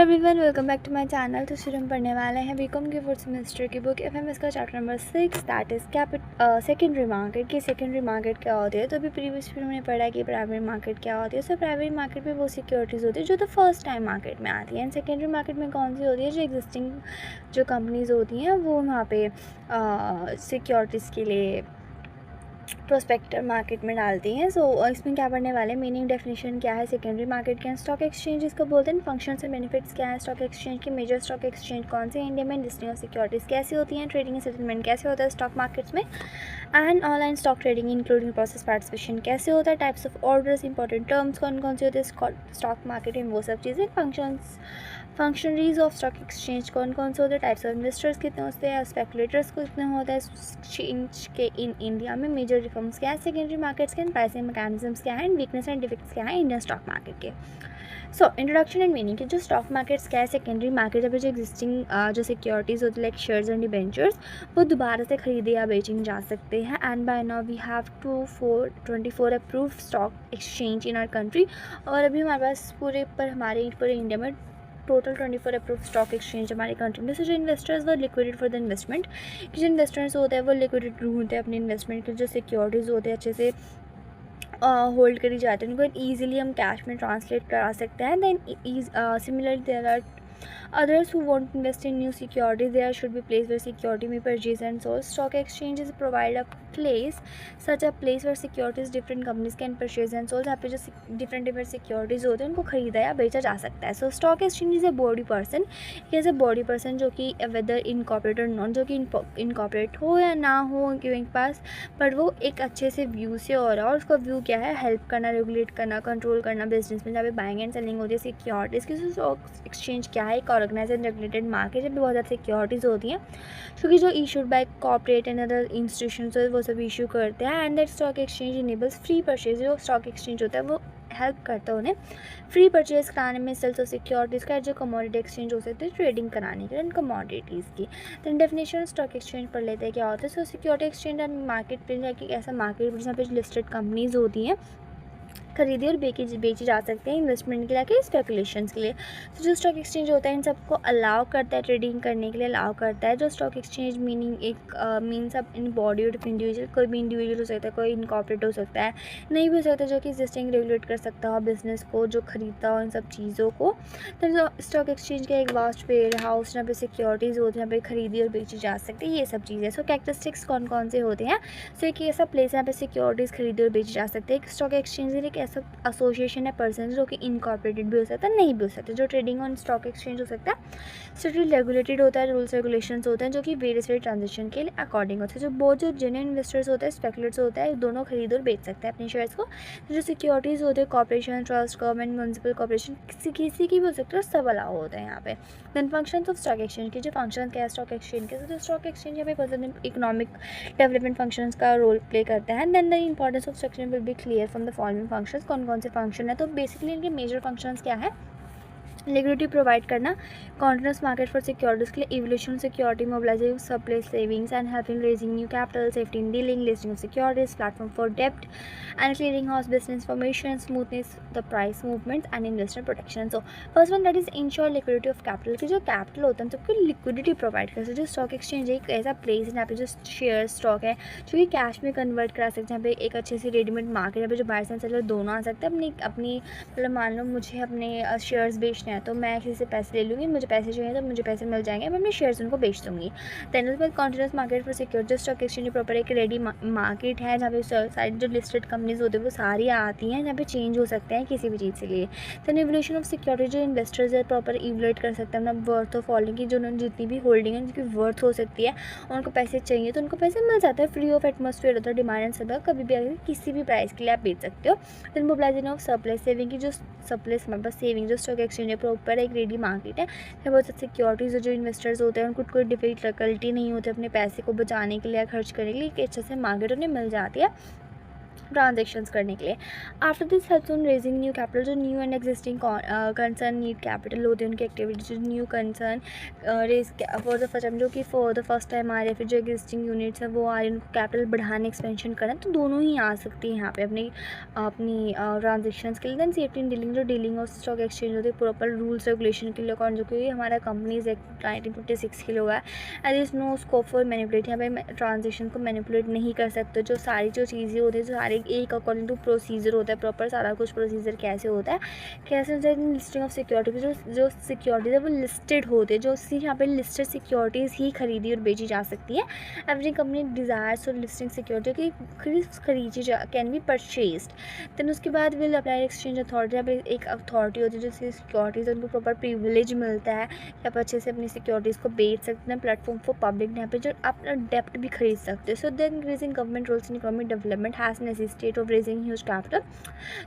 Everyone, welcome back to my channel. तो शुरू हम पढ़ने वाले हैं बीकॉम की फोर्थ सेमेस्टर की बुक एफएमएस का chapter number 6 that is secondary market की सेकेंडरी मार्केट क्या होती है। तो अभी प्रीवियस वीडियो में पढ़ा कि प्राइमरी मार्केट क्या होती है। सो प्राइमरी मार्केट में वो सिक्योरिटीज़ होती है जो तो फर्स्ट टाइम मार्केट में आती है, एंड सेकेंडरी मार्केट में कौन सी होती है, जो एग्जिस्टिंग जो कंपनीज़ होती हैं वो वहाँ पे सिक्योरिटीज़ के लिए प्रोस्पेक्टर मार्केट में डालती हैं। सो इसमें क्या पढ़ने वाले, मीनिंग डेफिनेशन क्या है सेकेंडरी मार्केट के, स्टॉक एक्सचेंज इसको बोलते हैं, फंक्शंस एंड बेनिफिट्स क्या है स्टॉक एक्सचेंज के, मेजर स्टॉक एक्सचेंज कौन से इंडिया में, लिस्टिंग ऑफ सिक्योरिटीज़ कैसी होती हैं, ट्रेडिंग एंड सेटलमेंट कैसे होता है स्टॉक मार्केट्स में, and online stock trading including process participation कैसे होता है, types of orders, important terms कौन कौन से होते हैं स्टॉक मार्केट में, वो सब चीज़ें, फंक्शनरीज ऑफ स्टॉक एक्सचेंज कौन कौन से होते हैं, टाइप्स ऑफ इन्वेस्टर्स कितने होते हैं, स्पेकुलेटर्स कितने होता है एक्सचेंज के इन इंडिया में, मेजर रिफॉर्म्स क्या है सेकेंडरी मार्केट्स के, प्राइसिंग मैकेनिज्म्स क्या है, वीकनेस एंड डिफेक्ट्स क्या है इंडियन स्टॉक मार्केट के। सो इंट्रोडक्शन एंड मीनिंग कि जो स्टॉक मार्केट्स क्या है सेकेंडरी मार्केट जब जो एग्जिस्टिंग जो सिक्योरिटीज़ होती है लाइक शेयर्स एंड डिबेंचर्स वो दोबारा से खरीदे या बेचे जा सकते हैं। And by now we have 24 approved stock exchange in our country, और अभी हमारे पास हमारे पूरे इंडिया में टोटल 24 अप्रूव्ड स्टॉक एक्सचेंज हमारे कंट्री में। सो जो इन्वेस्टर्स वो लिक्विडेट फॉर द इन्वेस्टमेंट, कि जो इन्वेस्टर्स होते हैं वो लिक्विडेट ढूंढते हैं अपने इन्वेस्टमेंट के, जो सिक्योरिटीज़ होते हैं अच्छे से होल्ड करी जाती है, उनको ईजिली हम कैश में ट्रांसलेट करा सकते हैं। Then similarly there are others who want to invest in new securities, there should be place where security may purchase and sold. Stock exchanges provide a place, such a place where securities different companies can purchase and sold, जहाँ पे जो different securities होते हैं उनको खरीदा या बेचा जा सकता है। So stock exchange is a body person, is a body person जो कि whether incorporate or non, जो कि incorporate हो या ना हो उनके पास, बट वो एक अच्छे से व्यू से हो रहा है, और उसका व्यू क्या है, हेल्प करना, रेगुलेट करना, कंट्रोल करना बिजनेस में जहाँ पे बाइंग एंड सेलिंग होती है सिक्योरिटीज़ की। स्टॉक एक्सचेंज क्या है, एक ऑर्गेनाइज एंड रेगुलेटेड मार्केट जब बहुत ज़्यादा सिक्योरिटीज़ होती हैं क्योंकि जो issued by corporate and other institutions वो सब इशू करते हैं। And that stock exchange enables free purchase, जो स्टॉक एक्सचेंज होता है वो हेल्प करता है उन्हें फ्री परचेज कराने में, सेल्स ऑफ सिक्योरिटीज़ का, जो कमोडिटी एक्सचेंज हो सकते हैं ट्रेडिंग कराने के लिए कमोडिटीज़ की। तो डेफिनेशन स्टॉक एक्सचेंज पढ़ लेते हैं क्या होता है। सो security exchange and market place एक ऐसा मार्केट जहाँ पे लिस्टेड कंपनीज होती हैं खरीदी और बेची जा सकते हैं इन्वेस्टमेंट के लिए, स्पेकुलेशंस के लिए। तो जो स्टॉक एक्सचेंज होता है इन सबको अलाउ करता है, ट्रेडिंग करने के लिए अलाउ करता है। जो स्टॉक एक्सचेंज मीनिंग एक मीन्स अब इन बॉडी ऑफ इंडिविजुअल, कोई भी इंडिविजुअल हो सकता है, कोई इनकॉर्पोरेट हो सकता है, नहीं भी हो सकता जो कि एग्जिस्टिंग रेगुलेट कर सकता हो बिजनेस को, जो खरीदता हो इन सब चीज़ों को। तो जो स्टॉक एक्सचेंज का एक वास्ट वेयर हाउस जहाँ पे सिक्योरिटीज़ होती हैं, जहाँ पे खरीदी और बेची जा सकती है, ये सब चीज़ें। सो कैरेक्टरिस्टिक्स कौन कौन से होते हैं। सो एक ऐसा प्लेस है यहाँ पे सिक्योरिटीज़ खरीदी और बेची जा सकती है। एक स्टॉक एक्सचेंज एक ऐसा एसोसिएशन है पर्सन जो कि इनकॉर्पोरेटेड भी हो सकता है, नहीं भी हो सकता। जो ट्रेडिंग ऑन स्टॉक एक्सचेंज हो सकता है स्ट्रिक्टली रेगुलेटेड होता है, रूल्स रेगुलेशंस होते हैं जो कि वेरियस ट्रांजेक्शन के लिए अकॉर्डिंग होते हैं। जो बहुत जो जेन्युइन इन्वेस्टर्स होते हैं, स्पेकुलेटर्स होता है, दोनों खरीद और बेच सकते हैं अपने शेयर्स को। जो सिक्योरिटीज़ होते हैं corporation, trust, government, municipal corporation, किसी की भी हो सकता है, सब अलाउ होता है यहाँ पे। Then functions of stock exchange के, जो फंक्शन क्या है स्टॉक एक्सचेंज के, तो स्टॉक एक्सचेंज यहाँ पे मतलब इकोनॉमिक डेवलपमेंट फंक्शंस का रोल प्ले करता है। Then the importance of structure will be clear from the following functions, कौन कौन से फंक्शन है। तो बेसिकली इनके मेजर फंक्शंस क्या है, लिक्विडिटी प्रोवाइड करना, कॉन्टिन्यूस मार्केट फॉर सिक्योरिटीज़ के लिए, evolution security, mobilising surplus savings and helping raising new capital, safety in dealing, listing of securities, platform for डेप्ट and clearing house business information, smoothness the price movements and investor protection. So first one that is insure liquidity of capital, की जो capital होता है सबको liquidity provide कर सकते। जो stock exchange एक ऐसा प्लेस है जहाँ पे जो शेयर स्टॉक है जो कि कैश में कन्वर्ट करा सकते हैं, जहाँ पे एक अच्छे से रेडीमेड मार्केट है, जहाँ पे जो बायर्स एंड सेलर दोनों आ सकते हैं। अपनी मतलब मान लो मुझे अपने शेयर्स बेचने हैं तो मैं किसी से पैसे ले लूँगी, मुझे पैसे चाहिए तो मुझे पैसे मिल जाएंगे, मैं अपने शेयर्स उनको बेच दूँगी। दैन उसके बाद कॉन्टिन्यूस मार्केट फॉर सिक्योर, जो स्टॉक एक्सचेंज प्रॉपर एक रेडी मार्केट है जहाँ पे सारी जो लिस्टेड कंपनीज होती है वो सारी आती हैं, जहाँ पे चेंज हो सकते हैं किसी भी चीज़ के लिए। दैन इवोल्यूशन ऑफ सिक्योरिटी, जो इन्वेस्टर्स है प्रॉपर इवोल्यूट कर सकते हैं अपना वर्थ ऑफ होल्डिंग की, जो उन्होंने जितनी भी होल्डिंग है उनकी वर्थ हो सकती है, उनको पैसे चाहिए तो उनको पैसे मिल जाता है, फ्री ऑफ एटमोसफेयर होता है, डिमांड एंड सप्लाई, कभी भी आगे किसी भी प्राइस के लिए आप बेच सकते हो। Then mobilisation of surplus saving की, जो सरप्लस मतलब सेविंग, जो स्टॉक एक्सचेंज है प्रॉपर एक रेडी मार्केट है, बहुत सारी सिक्योरिटीज़ जो इन्वेस्टर्स होते हैं उनको कोई डिफिकल्टी नहीं होती अपने पैसे को बचाने के लिए या खर्च करने के लिए, एक अच्छे से मार्केट उन्हें मिल जाती है। ट्रांजेक्शन्स करने के लिए। After this helps on raising new capital, जो new and existing concern need capital होते हैं उनकी एक्टिविटी, जो new concern raise for the first time, जो कि फॉर द फर्स्ट टाइम आ रहे हैं, फिर जो एग्जिस्टिंग यूनिट्स हैं वो आ रहे हैं, उनको कैपिटल बढ़ाने एक्सपेंशन करना, तो दोनों ही आ सकती है यहाँ पे अपनी अपनी ट्रांजेक्शन्स के लिए। दैन सेफ्टी इन डीलिंग, जो डीलिंग ऑफ स्टॉक एक्सचेंज होती है प्रॉपर रूल्स रेगुलेशन के लिए अकॉर्डिंग, जो कि हमारा कंपनीज एक्ट 1956 के लिए हुआ है। And is no scope for manipulate, यहाँ पे ट्रांजेक्शन को मैनिपुलेट नहीं कर सकते, जो सारी जो चीज़ें होती है, जो सारे एक अकॉर्डिंग टू प्रोसीजर होता है प्रॉपर, सारा कुछ प्रोसीजर कैसे होता है, कैसे होता है लिस्टिंग ऑफ सिक्योरिटी, जो सिक्योरिटीज है वो लिस्टेड होते हैं, जो सिर्फ यहाँ पे लिस्टेड सिक्योरिटीज़ ही खरीदी और बेची जा सकती है। एवरी कंपनी डिज़ायर्स और लिस्टिंग सिक्योरिटी की खरीदी कैन बी परचेज्ड। देन उसके बाद विल अप्लाई एक्सचेंज अथॉरिटी, यहाँ पे एक अथॉरिटी होती है जो सिक्योरिटीज़ उनको प्रॉपर प्रिविलेज मिलता है, या आप अच्छे से अपनी सिक्योरिटीज़ को बेच सकते हैं। प्लेटफॉर्म फॉर पब्लिक, यहाँ पे जो अपना डेप्ट भी खरीद सकते हैं। So then increasing government roles in economic development has necessitate of raising huge capital.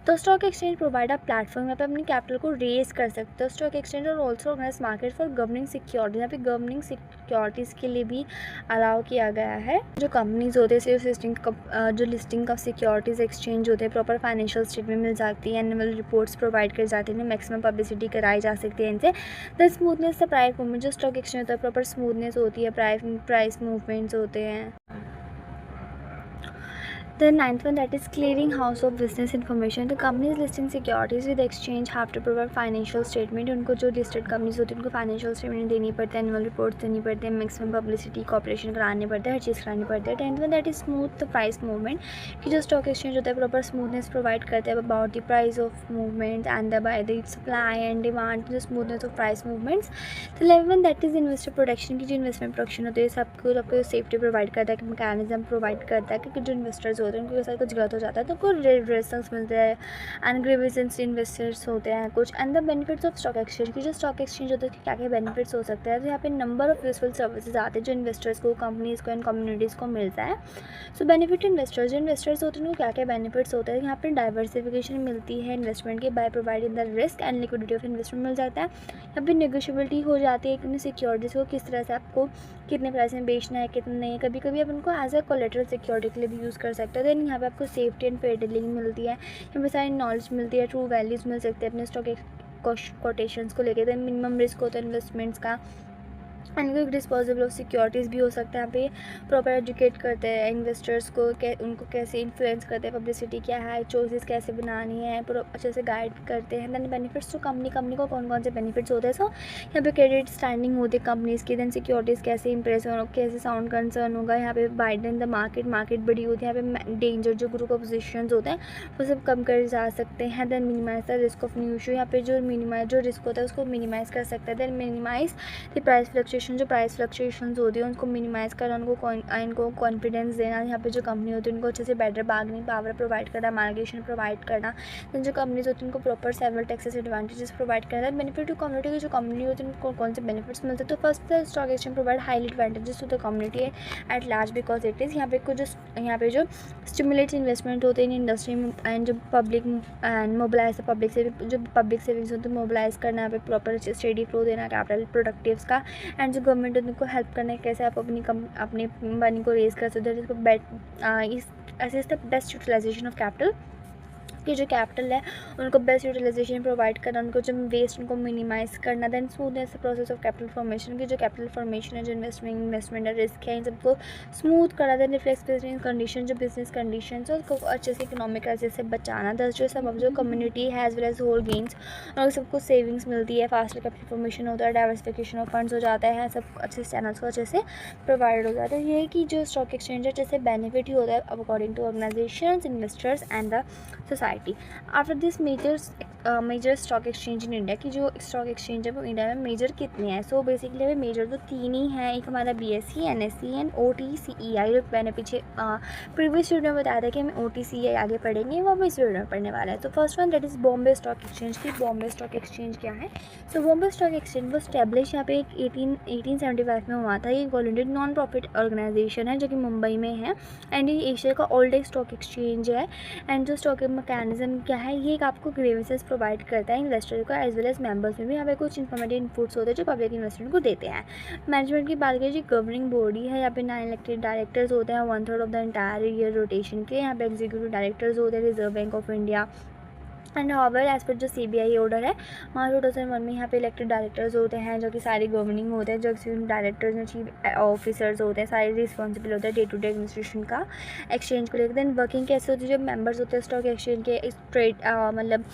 तो stock exchange provide a platform, यहाँ पे अपनी कैपिटल को रेज कर सकते हो। स्टॉक एक्सचेंज और also organize market for governing security, यहाँ पे गवर्निंग सिक्योरिटीज़ के लिए भी अलाउ किया गया है। जो कंपनीज होते हैं जो लिस्टिंग ऑफ सिक्योरिटीज़ एक्सचेंज होते हैं प्रॉपर फाइनेंशियल स्टेटमेंट मिल जाती है, एनुअल रिपोर्ट्स प्रोवाइड कर जाती है, मैक्सिमम पब्लिसिटी कराई जा सकती है इनसे। The smoothness the price movement, जो स्टॉक एक्सचेंज होता है प्रॉपर स्मूथनेस होती है, प्राइस मूवमेंट्स होते हैं। The ninth one, that is clearing house of business information. The companies listing securities with exchange have to provide financial statement. उनको जो listed companies होती है उनको financial statement देनी पड़ती है, annual reports देनी पड़ती है, maximum publicity cooperation करानी पड़ता है, हर चीज़ करानी पड़ती है। Tenth one, that is smooth the price movement, कि जो stock exchange होता है proper smoothness provide करता है about the price of movement and by the supply and demand, जो smoothness of price movements. The 11th one, that is investor protection, की जो investment protection होती है सबको safety provide करता है, mechanism provide करता है, क्योंकि जो investors होते हैं उनको सारा कुछ गलत हो जाता है तो कुछ रेड्रेसल्स मिलते हैं, एंड ग्रीवेंसेस इन्वेस्टर्स होते हैं कुछ। And the benefits of stock exchange, की जो स्टॉक एक्सचेंज होता है क्या क्या बेनिफिट्स हो सकते हैं, तो यहाँ पे नंबर ऑफ यूजफुल सर्विसेज आते हैं जो इन्वेस्टर्स को, कंपनीज को एंड कम्युनिटीज़ को मिलता है। सो बेनिफिट इन्वेस्टर्स, जो इन्वेस्टर्स होते हैं उनको क्या क्या बेनिफिट्स होते हैं, यहाँ पर डाइवर्सिफिकेशन मिलती है इन्वेस्टमेंट की by providing the risk and liquidity of investment मिल जाता है। यहाँ पर नेगोशिएबिलिटी हो जाती है कि सिक्योरिटीज़ को किस तरह से आपको कितने प्राइस में बेचना है कितने नहीं, कभी कभी आप उनको एज अ कोलेटरल सिक्योरिटी के लिए भी यूज़ कर सकते हैं। देन यहाँ पे आपको सेफ्टी एंड फेयर डीलिंग मिलती है, यहाँ पे सारी नॉलेज मिलती है, ट्रू वैल्यूज़ मिल सकते हैं अपने स्टॉक कोटेशंस को लेकर। देन मिनिमम रिस्क होता है इन्वेस्टमेंट्स का, and quick disposable of securities भी हो सकता है। यहाँ पे प्रॉपर एजुकेट करते हैं इन्वेस्टर्स को, उनको कैसे इन्फ्लुएंस करते हैं, पब्लिसिटी क्या है, चॉइसेस कैसे बनानी है, अच्छे से गाइड करते हैं। दैन बेनिफिट्स तो कंपनी को कौन कौन से बेनिफिट्स होते हैं। सो यहाँ पे क्रेडिट स्टैंडिंग होती है कंपनीज़ की, दैन सिक्योरिटीज़ कैसे इंप्रेस हो, कैसे साउंड कंसर्न होगा, यहाँ पे वाइडन द मार्केट बड़ी होती है, यहाँ पे डेंजर जो ग्रुप ऑफ पोजिशन होते हैं वो सब कम कर जा सकते हैं। Then minimise the risk of new issue, यहाँ पे जो रिस्क होता है उसको मिनिमाइज़ कर सकते हैं। Then minimise the price fluctuation, जो प्राइस फ्लक्चुएशंस होती है उनको मिनिमाइज़ करना, इनको कॉन्फिडेंस देना। यहाँ पे जो कंपनी होती है उनको अच्छे से बेटर बार्गेनिंग पावर प्रोवाइड करना, मार्केशन प्रोवाइड करना। देन जो कंपनीज होती है उनको proper several taxes advantages provide करना। बेनिफिट टू कम्युनिटी की जो कम्युनिटी होती है उनको कौन से बेनिफिट्स मिलते हैं, तो first the stock exchange provide highly advantages to the community at large because it is, यहाँ पे जो स्टिमुलेट्स इन्वेस्टमेंट होते हैं इन इंडस्ट्री एंड जो public and mobilise public savings होती है मोबिलाइज करना, यहाँ पे प्रॉपर स्टेडी फ्लो देना कैपिटल प्रोडक्टिव्स का। एंड जो गवर्नमेंट उनको हेल्प करना है कैसे आप अपनी मनी को रेज कर सकते हो, is the best utilisation of capital, कि जो कैपिटल है उनको बेस्ट यूटिलाइजेशन प्रोवाइड करना, उनको जो वेस्ट उनको मिनिमाइज़ करना। Then smoothness the process of capital formation, की जो कैपिटल फॉर्मेशन है, जो इन्वेस्टमेंट है, रिस्क है, इन सबको स्मूथ करना। देन रिफ्लेक्स बिजनेस कंडीशन, जो बिजनेस कंडीशन है उसको अच्छे से इकोनॉमिक क्राइसिस से बचाना। दस जो सब जो कम्युनिटी है as well as whole gains, और सबको सेविंग्स मिलती है, फास्टर कैपिटल फॉर्मेशन होता है, डाइवर्सिफिकेशन ऑफ फंड्स हो जाता है, सब अच्छे चैनल्स को अच्छे से प्रोवाइड हो जाता है। ये है कि जो स्टॉक एक्सचेंज है जैसे बेनिफिट ही होता है according to organisations, investors and the society. After this major stock exchange in India, की जो स्टॉक एक्सचेंज है वो इंडिया में मेजर कितने हैं। सो बेसिकली हमें मेजर तो 3 ही हैं, एक हमारा BSE, NSE एंड OTCEI। जो मैंने पीछे प्रीवियस वीडियो में बताया था कि हमें OTCEI आगे पढ़ेंगे, वो भी इस वीडियो में पढ़ने वाला है। तो first one that is Bombay stock exchange. की बॉम्बे स्टॉक एक्सचेंज क्या है। सो बॉम्बे स्टॉक एक्सचेंज वो स्टैब्लिश यहाँ पे 1875 में हुआ था। ये वॉलंटियर नॉन प्रॉफिट ऑर्गेनाइजेशन है जो कि मुंबई में है, एंड ये एशिया का ओल्डेस्ट स्टॉक एक्सचेंज है। एंड जो स्टॉक मैकेनिज्म क्या है, ये एक आपको ग्रीवेंसेस प्रोवाइड करता है इन्वेस्टर को एज वेल एज मेंबर्स में भी यहाँ पे कुछ इन्फॉर्मेटिव इनपुट्स होते हैं जो पब्लिक इन्वेस्टमेंट को देते हैं। मैनेजमेंट की बात करें, गवर्निंग बॉडी है, यहाँ पे 9 इलेक्टेड डायरेक्टर्स होते हैं 1/3 of the entire year rotation के। यहाँ पे एग्जीक्यूटिव डायरेक्टर्स होते हैं reserve bank of India and however as per जो CBI ऑर्डर है मार्च 2001 में यहाँ पे इलेक्टेड डायरेक्टर्स होते हैं जो कि सारे गवर्निंग होते हैं, जो एक्जीक्यूटिव डायरेक्टर्स में चीफ ऑफिसर्स होते हैं, सारे रिस्पॉन्सिबल होते हैं डे टू डे एडमिनिस्ट्रेशन का एक्सचेंज को लेकर। देन वर्किंग कैसे होती है, जो मेंबर्स होते हैं स्टॉक एक्सचेंज के ट्रेड मतलब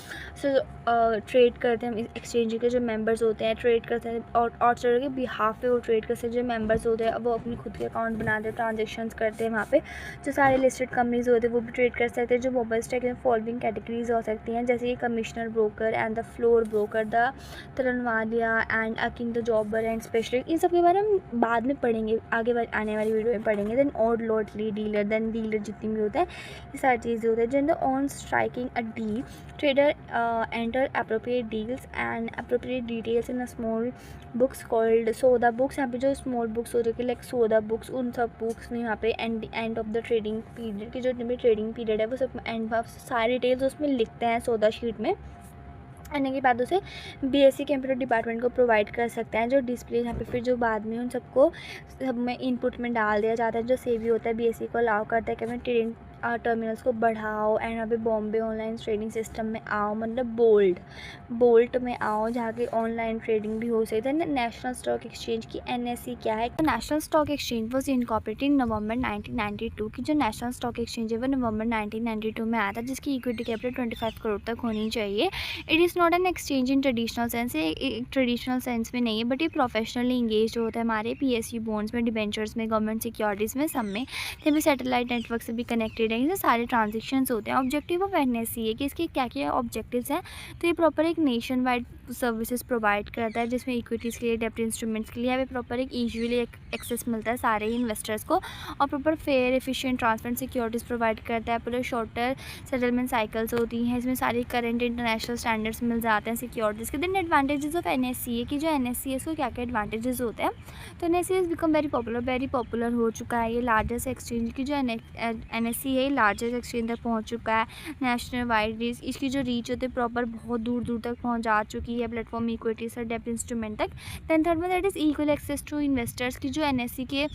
ट्रेड करते हैं एक्सचेंज के जो मेंबर्स होते हैं ट्रेड करते हैं और के बिहाफ पे वो ट्रेड करते हैं। जो मेंबर्स होते हैं वो अपनी खुद के अकाउंट बनाते हैं, ट्रांजेक्शन्स करते हैं वहाँ पे। जो सारे लिस्टेड कंपनीज होते हैं वो भी ट्रेड कर सकते हैं। जो मोबाइल स्टॉक में फॉलोइंग कैटेगरीज हो सकती हैं, जैसे कि commissioner broker and the floor broker, the तरनवालिया एंड अकिन द जॉबर एंड स्पेशलिस्ट। इन सब के बारे में हम बाद में पढ़ेंगे, आगे आने वाली वीडियो में पढ़ेंगे। देन ऑड लॉटली डीलर, देन डीलर जितनी भी होता है ये सारी चीज़ें होती है। जिन the on striking a deal trader enter appropriate deals and appropriate details in a small books called soda books। यहाँ पे जो स्मॉल बुक्स होते हैं लाइक सोदा बुक्स, उन सब बुक्स में यहाँ पे end of the trading period की जो ट्रेडिंग पीरियड है वो सब एंड ऑफ सारी डिटेल्स उसमें लिखते हैं सोदा शीट में। आने के बाद उसे BSc कंप्यूटर डिपार्टमेंट को प्रोवाइड कर सकते हैं। जो डिस्प्ले यहाँ पे फिर जो बाद में उन सबको सब में इनपुट में डाल दिया जाता है। जो सेबी होता है BSc को अलाउ करता है कि हमें ट्रेडिंग टर्मिनल्स को बढ़ाओ एंड यहाँ पे बॉम्बे ऑनलाइन ट्रेडिंग सिस्टम में आओ, मतलब बोल्ट में आओ जहाँ की ऑनलाइन ट्रेडिंग भी हो सकती है। नेशनल स्टॉक एक्सचेंज की NSE क्या है, तो national stock exchange was incorporated in November 1992 की। जो नेशनल स्टॉक एक्सचेंज है वो नवंबर 1992 में आया था, जिसकी इक्विटी कैपिटल 25 करोड़ तक होनी चाहिए। It is not an exchange in traditional sense, ये ट्रेडिशनल सेंस में नहीं है, बट ये प्रोफेशनली इंगेज होता है हमारे PSU बॉन्ड्स में, डिबेंचर्स में, गवर्नमेंट सिक्योरिटीज़ में, सब में। फिर भी सैटेलाइट नेटवर्क से भी कनेक्टेड है, ये सारे ट्रांजेक्शन्स होते हैं। ऑब्जेक्टिव ऑफ NSE है कि इसके क्या क्या ऑब्जेक्टिव्स हैं, तो ये प्रॉपर एक नेशन वाइड सर्विसेज प्रोवाइड करता है जिसमें इक्विटीज़ के लिए, डेब्ट इंस्ट्रूमेंट्स के लिए हमें प्रॉपर एक ईजुअली एक्सेस मिलता है सारे ही इन्वेस्टर्स को, और proper fair efficient transparent securities provide करता है। पूरे शॉर्टर सेटलमेंट साइकिल्स होती हैं, इसमें सारी करंट इंटरनेशनल स्टैंडर्ड्स मिल जाते हैं सिक्योरिटीज़ के। देन एडवांटेजेस ऑफ NSE है कि जो NSE है इसको क्या क्या एडवांटेजेस होते हैं, तो NSE is become very popular हो चुका है। ये लार्जेस्ट एक्सचेंज की जो NSE है लार्जेस्ट एक्सचेंज तक पहुँच चुका है। नेशनल वाइड इसकी जो रीच होती है प्रॉपर बहुत दूर दूर तक पहुँच जा चुकी है, प्लेटफॉर्म इक्विटी से डेब्ट इंस्ट्रूमेंट तक। देन थर्ड में that is equal access to investors की। जो NSE के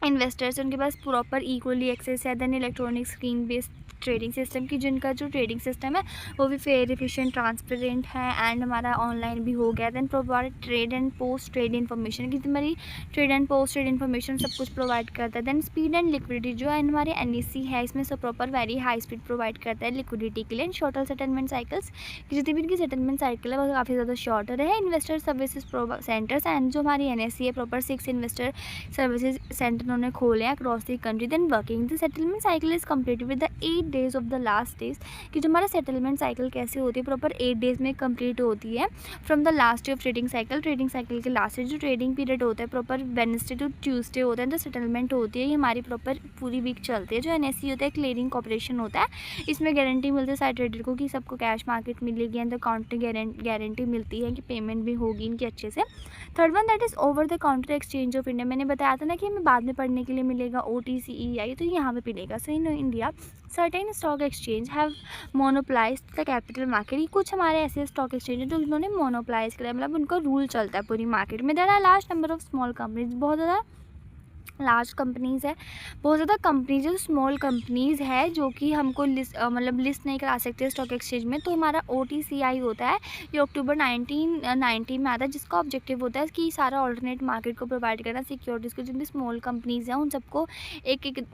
इन्वेस्टर्स उनके पास प्रॉपर इक्वली एक्सेस है। Then electronic screen based trading system की, जिनका जो ट्रेडिंग सिस्टम है वो भी फेयर एफिशिएंट ट्रांसपेरेंट है एंड हमारा ऑनलाइन भी हो गया। Then provide trade and post trade information की, हमारी trade and post trade information सब कुछ प्रोवाइड करता है। देन स्पीड एंड लिक्विडिटी, जो हमारे NSE है इसमें सब proper very high speed provide करता है लिक्विडिटी के लिए। शॉर्टर सेटलमेंट साइकिल्स की, जितनी भी इनकी सेटलमेंट साइकिल है वो काफ़ी ज़्यादा शॉर्टर है। इन्वेस्टर सर्विसेज सेंटर्स एंड जो हमारी NSE है प्रॉपर 6 इन्वेस्टर सर्विसेज सेंटर उन्होंने खोले हैं across the country. Then working the settlement cycle is completed with the 8 days of the last days कि जो हमारा सेटलमेंट साइकिल कैसे होती है प्रॉपर 8 days में कंप्लीट होती है from the last day of trading cycle के लास्ट डे। जो ट्रेडिंग पीरियड होता है प्रॉपर वेडनेसडे टू ट्यूसडे होता है, जो सेटलमेंट होती है ये हमारी प्रॉपर पूरी वीक चलती है। जो NSE होता है क्लियरिंग कॉर्पोरेशन होता है, इसमें गारंटी मिलती है सारे ट्रेडर को कि सबको कैश मार्केट मिलेगी एंड अकाउंट गारंटी मिलती है कि पेमेंट भी होगी इनकी अच्छे से। Third one that is over the counter exchange of India. मैंने बताया था ना कि हमें बाद में पढ़ने के लिए मिलेगा OTCEI, तो यहाँ पे मिलेगा। So in India certain stock exchange have monopolize the capital market. ये कुछ हमारे ऐसे स्टॉक एक्सचेंज हैं जो उन्होंने मोनोपलाइज किया, मतलब उनका रूल चलता है पूरी मार्केट में। There are large number of small companies, बहुत ज़्यादा लार्ज कंपनीज़ है, बहुत ज़्यादा कंपनीज है, स्मॉल कंपनीज़ है जो कि हमको लिस्ट नहीं करा सकते स्टॉक एक्सचेंज में। तो हमारा OTCI होता है, ये अक्टूबर 1990 में आता है, जिसका ऑब्जेक्टिव होता है कि सारा ऑल्टरनेट मार्केट को प्रोवाइड करना सिक्योरिटीज़ को। जितनी स्मॉल कंपनीज़ हैं उन सबको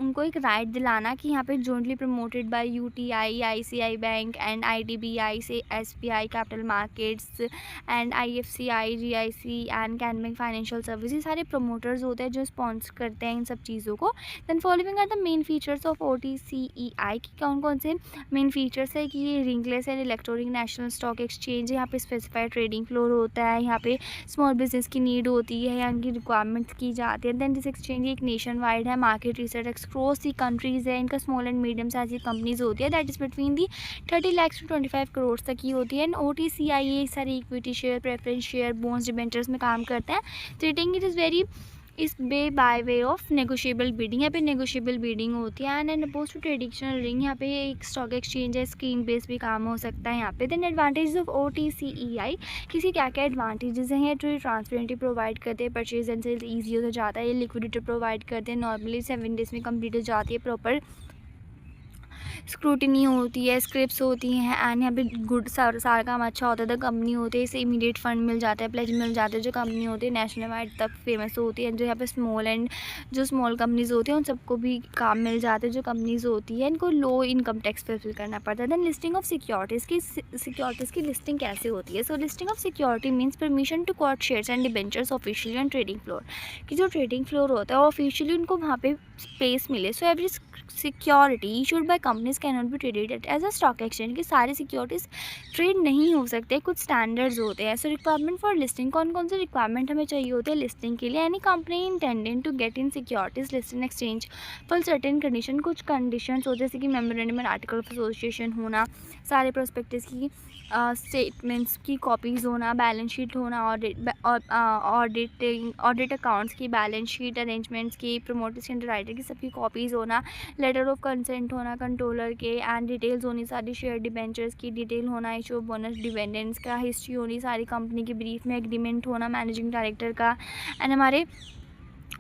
उनको एक राइट दिलाना कि यहाँ पे jointly promoted by UTI, ICI bank and IDBI से SBI capital markets and IFCI, GIC and can bank financial services, सारे प्रमोटर्स होते हैं जो स्पॉन्सर करते हैं इन सब चीज़ों को। Then following are the main features of OTCEI की कौन कौन से मेन फीचर्स है कि ये ringless and electronic national stock exchange है, यहाँ पे स्पेसिफाइड ट्रेडिंग फ्लोर होता है, यहाँ पे स्मॉल बिजनेस की नीड होती है, यहाँ की रिक्वायरमेंट्स की जाती है। देन दिस एक्सचेंज एक नेशन वाइड है, market research across the countries है, इनका स्मॉल एंड मीडियम साइज की कंपनीज होती है, that is between the 30 lakh to 25 crore तक की होती है। एंड OTCI ये सारी equity share, preference share, bonds, debentures में काम करते हैं। ट्रेडिंग इट इज़ वेरी इस by way of negotiable bidding, यहाँ पे नेगोशिएबल बिडिंग होती है। And oppose to traditional ring, यहाँ पे एक स्टॉक एक्सचेंज है, स्क्रीन बेस भी काम हो सकता है यहाँ पे। देन एडवांटेज ऑफ OTCEI, किसी क्या क्या एडवांटेजेस हैं, तो ट्रांसपेरेंटी प्रोवाइड करते हैं, परचेज एंड सेल ईजी हो जाता है, ये लिक्विडिटी प्रोवाइड करते हैं, नॉर्मली 7 डेज़ में कंप्लीट हो जाती है, प्रॉपर स्क्रूटिनी होती है, स्क्रिप्ट्स होती हैं, एंड यहाँ पे गुड सारा काम अच्छा होता है। द कंपनी होती है, इसे इमीडिएट फंड मिल जाता है, प्लेज मिल जाता है। जो कंपनी होती है नेशनल वाइड तक फेमस होती है। जो यहाँ पे स्मॉल कंपनीज़ होती हैं उन सबको भी काम मिल जाता है। जो कंपनीज़ होती है इनको लो इनकम टैक्स फुलफिल करना पड़ता है। दैन लिस्टिंग ऑफ सिक्योरिटीज़ की लिस्टिंग कैसे होती है? So listing of security means permission to quote shares and debentures officially on trading floor, कि जो ट्रेडिंग फ्लोर होता है ऑफिशियली उनको वहाँ पे स्पेस मिले। So every security issued by companies can not be traded as a stock exchange, की सारी सिक्योरिटीज ट्रेड नहीं हो सकते, कुछ स्टैंडर्ड्स होते हैं। सो रिक्वायरमेंट फॉर लिस्टिंग, कौन कौन से रिक्वायरमेंट हमें चाहिए होते हैं लिस्टिंग के लिए? Any company intended to get in securities list in exchange for certain condition, कुछ कंडीशंस होते हैं जैसे कि memorandum and article of association होना, सारे प्रोस्पेक्टस की स्टेटमेंट्स की कॉपीज़ होना, बैलेंस शीट होना, ऑडिट अकाउंट्स की, बैलेंस शीट अरेंजमेंट्स की, प्रमोटर्स के अंडरराइटर की सबकी कॉपीज़ होना, लेटर ऑफ कंसेंट होना कंट्रोलर के, एंड डिटेल्स होनी सारी शेयर डिबेंचर्स की डिटेल होना, इशू ऑफ बोनस डिविडेंड्स का हिस्ट्री होनी सारी कंपनी की, ब्रीफ में एग्रीमेंट होना मैनेजिंग डायरेक्टर का, एंड हमारे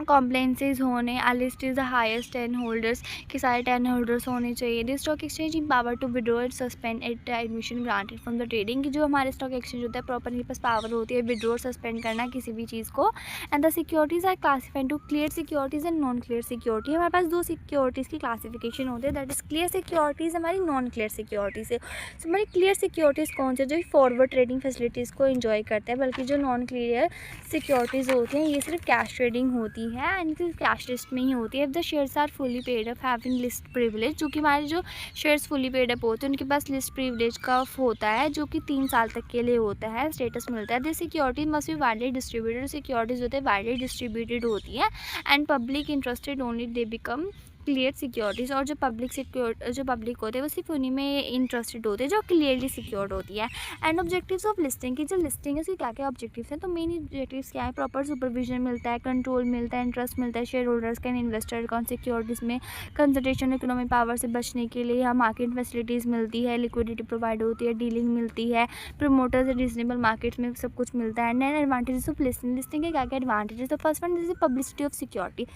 कॉम्प्लेंसेज होने, list is the highest 10 holders, के सारे 10 होल्डर्स होने चाहिए। The stock exchange in power to withdraw and suspend at admission granted from the trading, की जो हमारे स्टॉक एक्सचेंज होता है प्रॉपर के पास पावर होती है विड्रॉ सस्पेंड करना किसी भी चीज़ को। And the securities are classified to clear securities and non clear security, हमारे पास दो सिक्योरिटीज़ की क्लासिफिकेशन होती है, दैट इज़ क्लियर सिक्योरिटीज़ हमारी नॉन क्लियर सिक्योरिटीज़ है। सो हमारी क्लियर सिक्योरिटीज़ कौन से? जो फॉरवर्ड ट्रेडिंग फैसिलिटीज़ को इन्जॉय करते हैं, बल्कि जो नॉन क्लियर सिक्योरिटीज़ होती हैं ये सिर्फ कैश ट्रेडिंग होती है एंड कैश लिस्ट में ही होती है। If the shares are fully paid up having list privilege, जो कि हमारे जो शेयर्स फुली पेड अप होते हैं उनके पास लिस्ट प्रिविलेज का होता है, जो कि 3 साल तक के लिए होता है, स्टेटस मिलता है। This security must be widely distributed, securities होते हैं वाइडली डिस्ट्रीब्यूटेड होती है, and public interested only they become clear securities, और जो पब्लिक होते हैं वो सिर्फ उन्हीं में इंटरेस्टेड होते हैं जो क्लियरली सिक्योर्ड होती है। एंड ऑब्जेक्टिव्स ऑफ लिस्टिंग, की जो लिस्टिंग है उसके क्या क्या ऑब्जेक्टिव्स हैं? तो मेन ऑब्जेक्टिव्स क्या है? प्रॉपर सुपरविजन मिलता है, कंट्रोल मिलता है, इंटरेस्ट मिलता है शेयर होल्डर्स का, इन्वेस्टर कौन सिक्योरिटीज़ में, कंसंट्रेशन इकोनॉमिक पावर से बचने के लिए यहाँ मार्केट फैसिलिटीज़ मिलती है, लिक्विडिटी प्रोवाइड होती है, डीलिंग मिलती है, प्रमोटर्स रीजनेबल मार्केट्स में सब कुछ मिलता है। एंड एडवांटेजेस ऑफ लिस्टिंग के क्या क्या एडवांटेजेस? तो first one is publicity of security,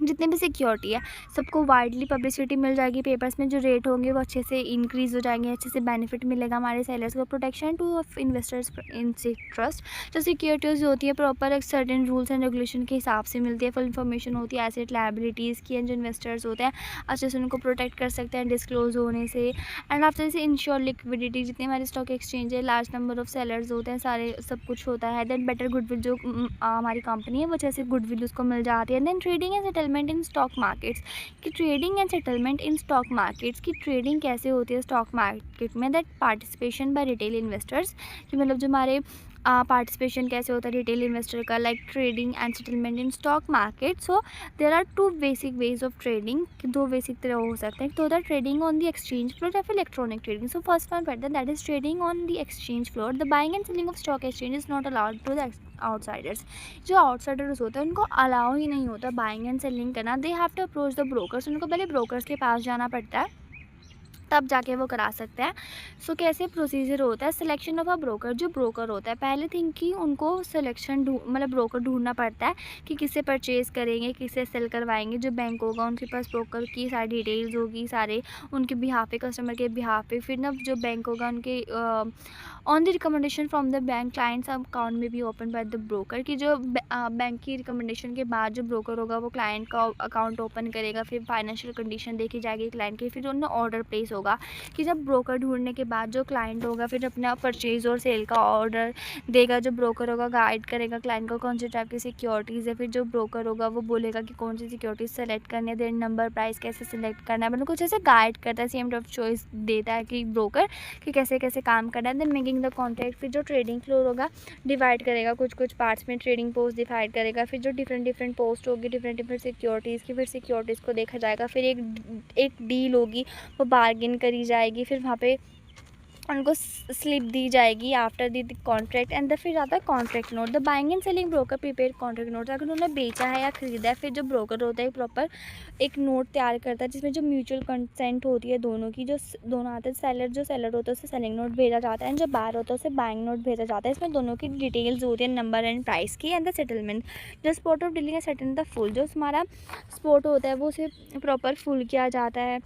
जितने भी सिक्योरिटी है सबको वाइडली पब्लिसिटी मिल जाएगी, पेपर्स में जो रेट होंगे वो अच्छे से इंक्रीज़ हो जाएंगे, अच्छे से बेनिफिट मिलेगा हमारे सेलर्स को। Protection two of investors in trust, जो सिक्योरिटीज़ होती है प्रॉपर एक सर्टेन रूल्स एंड रेगुलेशन के हिसाब से मिलती है, फुल इन्फॉर्मेशन होती है एसेट लायबिलिटीज़ की, एंड जो इन्वेस्टर्स होते हैं अच्छे से उनको प्रोटेक्ट कर सकते हैं डिस्क्लोज होने से। एंड आफ्टर से इंश्योर लिक्विडिटी, जितने हमारे स्टॉक एक्सचेंज है लार्ज नंबर ऑफ सेलर्स होते हैं, सारे सब कुछ होता है। देन बेटर गुडविल, जो हमारी कंपनी है वो अच्छे से गुडविल उसको मिल जाती है। Then trading and settlement in stock markets, की trading and settlement in stock markets, की ट्रेडिंग कैसे होती है स्टॉक मार्केट में? That participation by retail investors, कि मतलब जो हमारे पार्टिसिपेशन कैसे होता है रिटेल इन्वेस्टर का, like trading and settlement in stock market. So there are 2 basic ways of trading, 2 basic तरह हो सकते हैं, तो the trading on the exchange floor या फिर electronic trading. So first one पढ़ते हैं, that is trading on the exchange floor. The buying and selling of stock exchange is not allowed to the outsiders, जो outsiders होते हैं उनको allow ही नहीं होता बाइंग एंड सेलिंग करना। They have to approach the brokers, उनको पहले brokers के पास जाना पड़ता है तब जाके वो करा सकते हैं। सो कैसे प्रोसीजर होता है? सिलेक्शन ऑफ अ ब्रोकर, जो ब्रोकर होता है पहले थिंग कि उनको सिलेक्शन मतलब ब्रोकर ढूंढना पड़ता है कि किससे परचेज़ करेंगे, किससे सेल करवाएंगे। जो बैंक होगा उनके पास ब्रोकर की सारी डिटेल्स होगी, सारे उनके बिहाफ पे, कस्टमर के बिहाफ पे। फिर ना जो बैंक होगा उनके on the recommendation from the bank clients account में भी ओपन बाय द ब्रोकर, की जो बैंक की रिकमेंडेशन के बाद जो ब्रोकर होगा वो क्लाइंट का अकाउंट ओपन करेगा, फिर फाइनेंशियल कंडीशन देखी जाएगी क्लाइंट की, फिर उन्हें ऑर्डर प्लेस होगा। कि जब ब्रोकर ढूंढने के बाद जो क्लाइंट होगा फिर अपना परचेज और सेल का ऑर्डर देगा, जो ब्रोकर होगा गाइड करेगा क्लाइंट को कौन से टाइप की सिक्योरिटीज़ है, फिर जो ब्रोकर होगा वो बोलेगा कि कौन सी सिक्योरिटीज सेलेक्ट करनी है, देन नंबर प्राइस कैसे सेलेक्ट करना है, मतलब कुछ ऐसे गाइड करता है, सेम ऑफ चॉइस देता है कि ब्रोकर कि कैसे कैसे काम करना है। देन मेकिंग द कॉन्ट्रैक्ट, फिर जो ट्रेडिंग फ्लोर होगा डिवाइड करेगा कुछ पार्ट्स में, ट्रेडिंग पोस्ट डिवाइड करेगा, फिर जो डिफरेंट पोस्ट होगी डिफरेंट सिक्योरिटीज़ की, फिर सिक्योरिटीज़ को देखा जाएगा, फिर एक डील होगी वो बार्गेन करी जाएगी, फिर वहाँ पे उनको स्लिप दी जाएगी after the contract and the फिर आता है contract note. The buying and selling broker prepare contract note. अगर उन्होंने बेचा है या ख़रीदा है, फिर जो ब्रोकर होता है प्रॉपर एक नोट तैयार करता है जिसमें जो म्यूचुअल कंसेंट होती है दोनों की, जो दोनों आते हैं, जो सेलर होता है उसे सेलिंग नोट भेजा जाता है एंड जो बायर होता है उसे बाइंग नोट भेजा जाता है। इसमें दोनों की डिटेल्स होती है, नंबर एंड प्राइस की एंड द सेटलमेंट। जो स्पॉट ऑफ डीलिंग है सेटल द फुल। जो हमारा स्पॉट होता है वो उसे प्रॉपर फुल किया जाता है।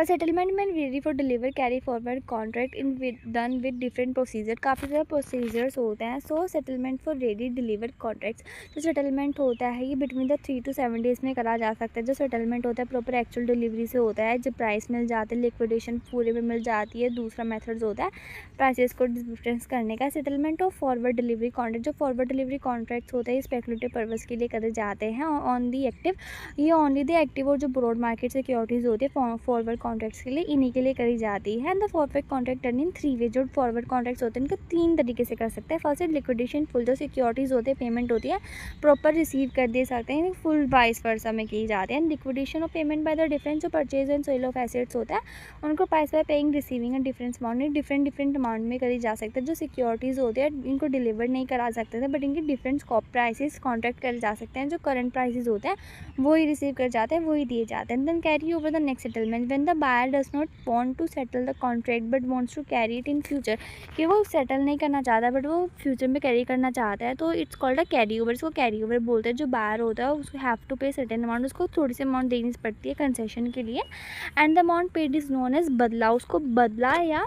सेटलमेंट में ready for deliver carry forward contract in with done with different procedure. काफ़ी सारे प्रोसीजर्स होते हैं। So settlement for ready deliver contracts, जो सेटलमेंट होता है ये बिटवीन द 3 to 7 डेज़ में करा जा सकता है। जो सेटलमेंट होता है प्रॉपर एक्चुअल डिलीवरी से होता है, जब प्राइस मिल जाती है, लिक्विडेशन पूरे में मिल जाती है। दूसरा मेथड्स होता है प्राइसेस को डिफरेंस करने का। Settlement of forward delivery contract, जो फॉरवर्ड डिलीवरी कॉन्ट्रैक्ट्स होते हैं स्पेकुलेटिव पर्पज़ के लिए करे जाते हैं ऑन दी एक्टिव। ये ओनली द एक्टिव और जो ब्रॉड मार्केट सिक्योरिटीज़ होती है फॉरवर्ड कॉन्ट्रैक्ट्स के लिए, इन्हीं के लिए करी जाती है। And the forward contract done in 3 वे। जो फॉरवर्ड कॉन्ट्रैक्ट्स होते हैं इनको 3 तरीके से कर सकते हैं। फर्स्ट है लिक्विडेशन फुल, जो सिक्योरिटीज़ होते हैं पेमेंट होती है प्रॉपर रिसीव कर दे सकते हैं, फुल वाइस वर्सा में की जाती है। And liquidation of payment by the difference, जो purchase and sale of assets होता है उनको price by paying receiving and difference amount, different amount में करी जा सकता है। जो सिक्योरिटीज़ होते हैं इनको डिलीवर नहीं करा सकते थे, बट इनके डिफरेंट प्राइसेस कॉन्ट्रैक्ट करे जा सकते हैं। जो करंट प्राइसेस होते हैं वही रिसीव कर जाते हैं, वही दिए जाते हैं। Then carry over the next settlement when the buyer does not want to settle the contract but wants to carry it in future, कि वो सेटल नहीं करना चाहता बट वो फ्यूचर में कैरी करना चाहता है, तो it's called a carry over. इसको कैरी ओवर बोलते हैं। जो बायर होता है उसको हैव टू पे सर्टेन अमाउंट, उसको थोड़ी सी अमाउंट देनी पड़ती है कंसेशन के लिए। And the amount paid is known as badla, उसको बदला या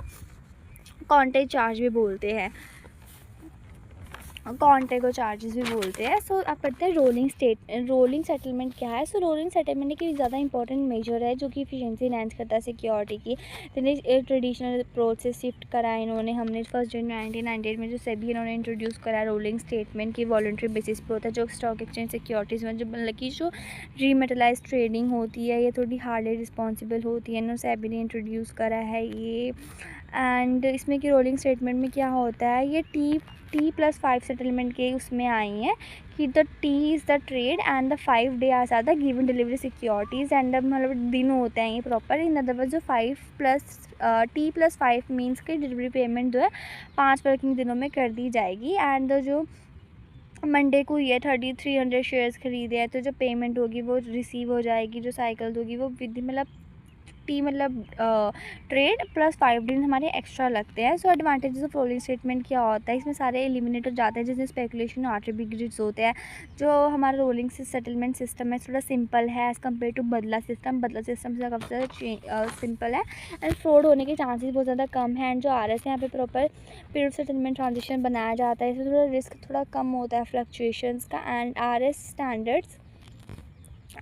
कॉन्ट्रैक्ट चार्ज भी बोलते हैं, कॉन्ट्रैक्ट और चार्जेस भी बोलते हैं। सो आप पढ़ते हैं रोलिंग सेटलमेंट क्या है। सो रोलिंग सेटलमेंट एक ज़्यादा इंपॉर्टेंट मेजर है जो कि इफिशिएंसी इनहेंस करता है सिक्योरिटी की। ट्रेडिशनल अप्रोच से शिफ्ट करा है इन्होंने। हमने 1 जनवरी 1998 में जो सेबी इन्होंने इंट्रोड्यूस करा रोलिंग स्टेटमेंट की वॉलंटरी बेसिस पे होता है। जो स्टॉक एक्सचेंज सिक्योरिटीज़ में जो मतलब कि जो रीमेटलाइज ट्रेडिंग होती है ये थोड़ी हार्डली रिस्पॉन्सिबल होती है, इन्होंने सेबी ने इंट्रोड्यूस करा है ये। एंड इसमें कि रोलिंग स्टेटमेंट में क्या होता है, ये T+5 सेटलमेंट के उसमें आई हैं कि the T is the trade and the 5 day are the given delivery securities and मतलब दिन होते हैं ये प्रॉपर। इन अदर वर्ड जो T+5 मीन्स कि डिलीवरी पेमेंट जो है 5 वर्किंग दिनों में कर दी जाएगी। एंड जो मंडे को ये 300 शेयर्स खरीदे हैं तो जो पेमेंट होगी वो रिसीव हो जाएगी। जो साइकिल होगी वो विद मतलब ट्रेड प्लस 5 दिन हमारे एक्स्ट्रा लगते हैं। सो एडवांटेजेस ऑफ रोलिंग स्टेटमेंट क्या होता है, इसमें सारे एलिमिनेट हो जाते हैं जिसमें स्पेकुलेशन आर्बिट्रेज होते हैं। जो हमारा रोलिंग सेटलमेंट सिस्टम है थोड़ा सिंपल है एज़ कम्पेयर टू बदला सिस्टम से काफ़ी ज़्यादा सिंपल है एंड फ्रॉड होने के चांसेस बहुत ज़्यादा कम है। एंड जो आर एस यहाँ पे प्रॉपर पीरियड सेटलमेंट ट्रांजेक्शन बनाया जाता है, इसमें थोड़ा रिस्क थोड़ा कम होता है फ्लक्चुएशंस का। एंड आर एस स्टैंडर्ड्स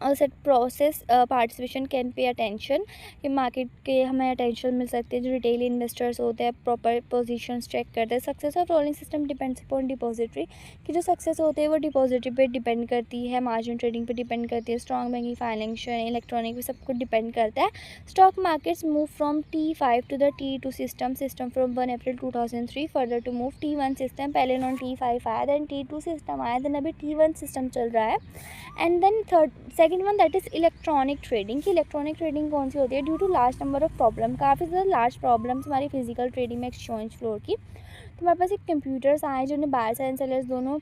और set process participation can pay attention, कि मार्केट के हमें अटेंशन मिल सकती है। जो रिटेल इन्वेस्टर्स होते हैं प्रॉपर पोजीशंस चेक करते हैं। Success of rolling system depends upon depository, कि जो सक्सेस होते हैं वो डिपॉजिटरी पे डिपेंड करती है, मार्जिन ट्रेडिंग पे डिपेंड करती है, स्ट्रॉन्ग बैंकिंग फाइनेंशियल इलेक्ट्रॉनिक भी सब कुछ डिपेंड करता है। Stock markets move from T5 to the T2 system from 1 April 2003 further to move T1 system. पहले नॉन T5 आया, देन T2 सिस्टम आया, देन अभी T1 सिस्टम चल रहा है। And then second one that is electronic trading. की electronic trading कौन सी होती है, due to large number of problem, काफ़ी ज़्यादा लार्ज प्रॉब्लम्स हमारी फिजिकल ट्रेडिंग में एक्सचेंज फ्लोर की। तो हमारे पास एक कंप्यूटर्स आए जिन्होंने बायर्स एंड सेलर्स दोनों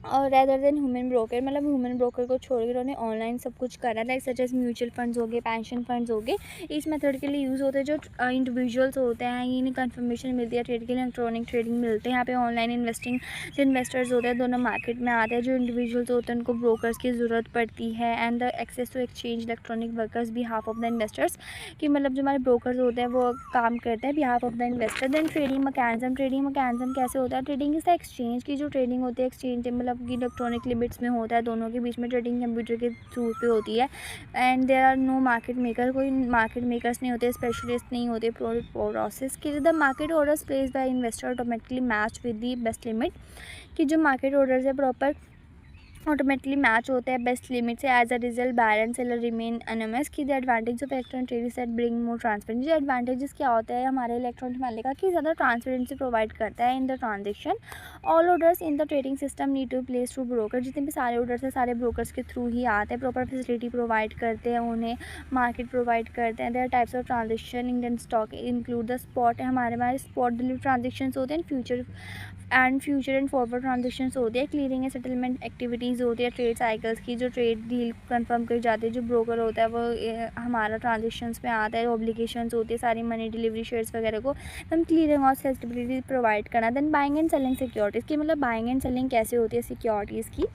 और रेदर देन ह्यूमन ब्रोकर, मतलब ह्यूमन ब्रोकर को छोड़ के उन्होंने ऑनलाइन सब कुछ करा, like such as mutual funds हो गए, पेंशन फंड्स हो गए। इस मेथड के लिए यूज़ होते हैं। जो इंडिविजुअल्स होते हैं इन्हें कन्फर्मेशन मिलती है ट्रेड के लिए, इलेक्ट्रॉनिक ट्रेडिंग मिलते हैं। यहाँ पे ऑनलाइन इन्वेस्टिंग जो इन्वेस्टर्स होते हैं दोनों मार्केट में आते हैं। जो इंडिविजुअल्स होते हैं उनको ब्रोकर्स की ज़रूरत पड़ती है। And the access to exchange electronic workers behalf of the investors, कि मतलब जो हमारे ब्रोकर्स होते हैं वो काम करते हैं behalf of the investor. Then trading mechanism कैसे होता है, ट्रेडिंग इज़ द एक्सचेंज की जो ट्रेडिंग होती है एक्सचेंज मतलब कि इलेक्ट्रॉनिक लिमिट्स में होता है, दोनों के बीच में ट्रेडिंग कंप्यूटर के थ्रू पे होती है। And there are no market maker, कोई मार्केट मेकर्स नहीं होते, स्पेशलिस्ट नहीं होते प्रोसेस के लिए। The market orders place by investor automatically match with the best limit, कि जो मार्केट ऑर्डर्स है प्रॉपर ऑटोमेटिकली मैच होता है बेस्ट लिमिट से। As a result buyer and seller remain anonymous. की the advantage of electronic trading set bring more transparency. Advantages क्या होता है हमारे इलेक्ट्रॉनिक वाले का कि ज़्यादा ट्रांसपेरेंसी प्रोवाइड करता है in the transaction. All orders in the trading system need to place through broker. जितने भी सारे ऑर्डर्स हैं सारे ब्रोकर्स के थ्रू ही आते हैं। प्रॉपर फैसिलिटी प्रोवाइड करते हैं उन्हें, मार्केट प्रोवाइड करते हैं। There types of transaction Indian stock include the spot है, हमारे पास स्पॉट डिलीवरी ट्रांजेक्शन होते हैं, फ्यूचर एंड फॉरवर्ड ट्रांजेक्शन्स होती है। क्लियरिंग एंड सेटलमेंट एक्टिविटीज़ होती है ट्रेड साइकिल्स की, जो ट्रेड डील कंफर्म करी जाती है। जो ब्रोकर होता है वो हमारा ट्रांजेक्शन्स पे आता है। ऑब्लिगेशंस होती है सारी मनी डिलीवरी शेयर्स वगैरह को हम क्लियरिंग और सेटबिलिटी प्रोवाइड करना। Then buying and selling securities की, मतलब बाइंग एंड सेलिंग कैसे होती है सिक्योरिटीज़ की।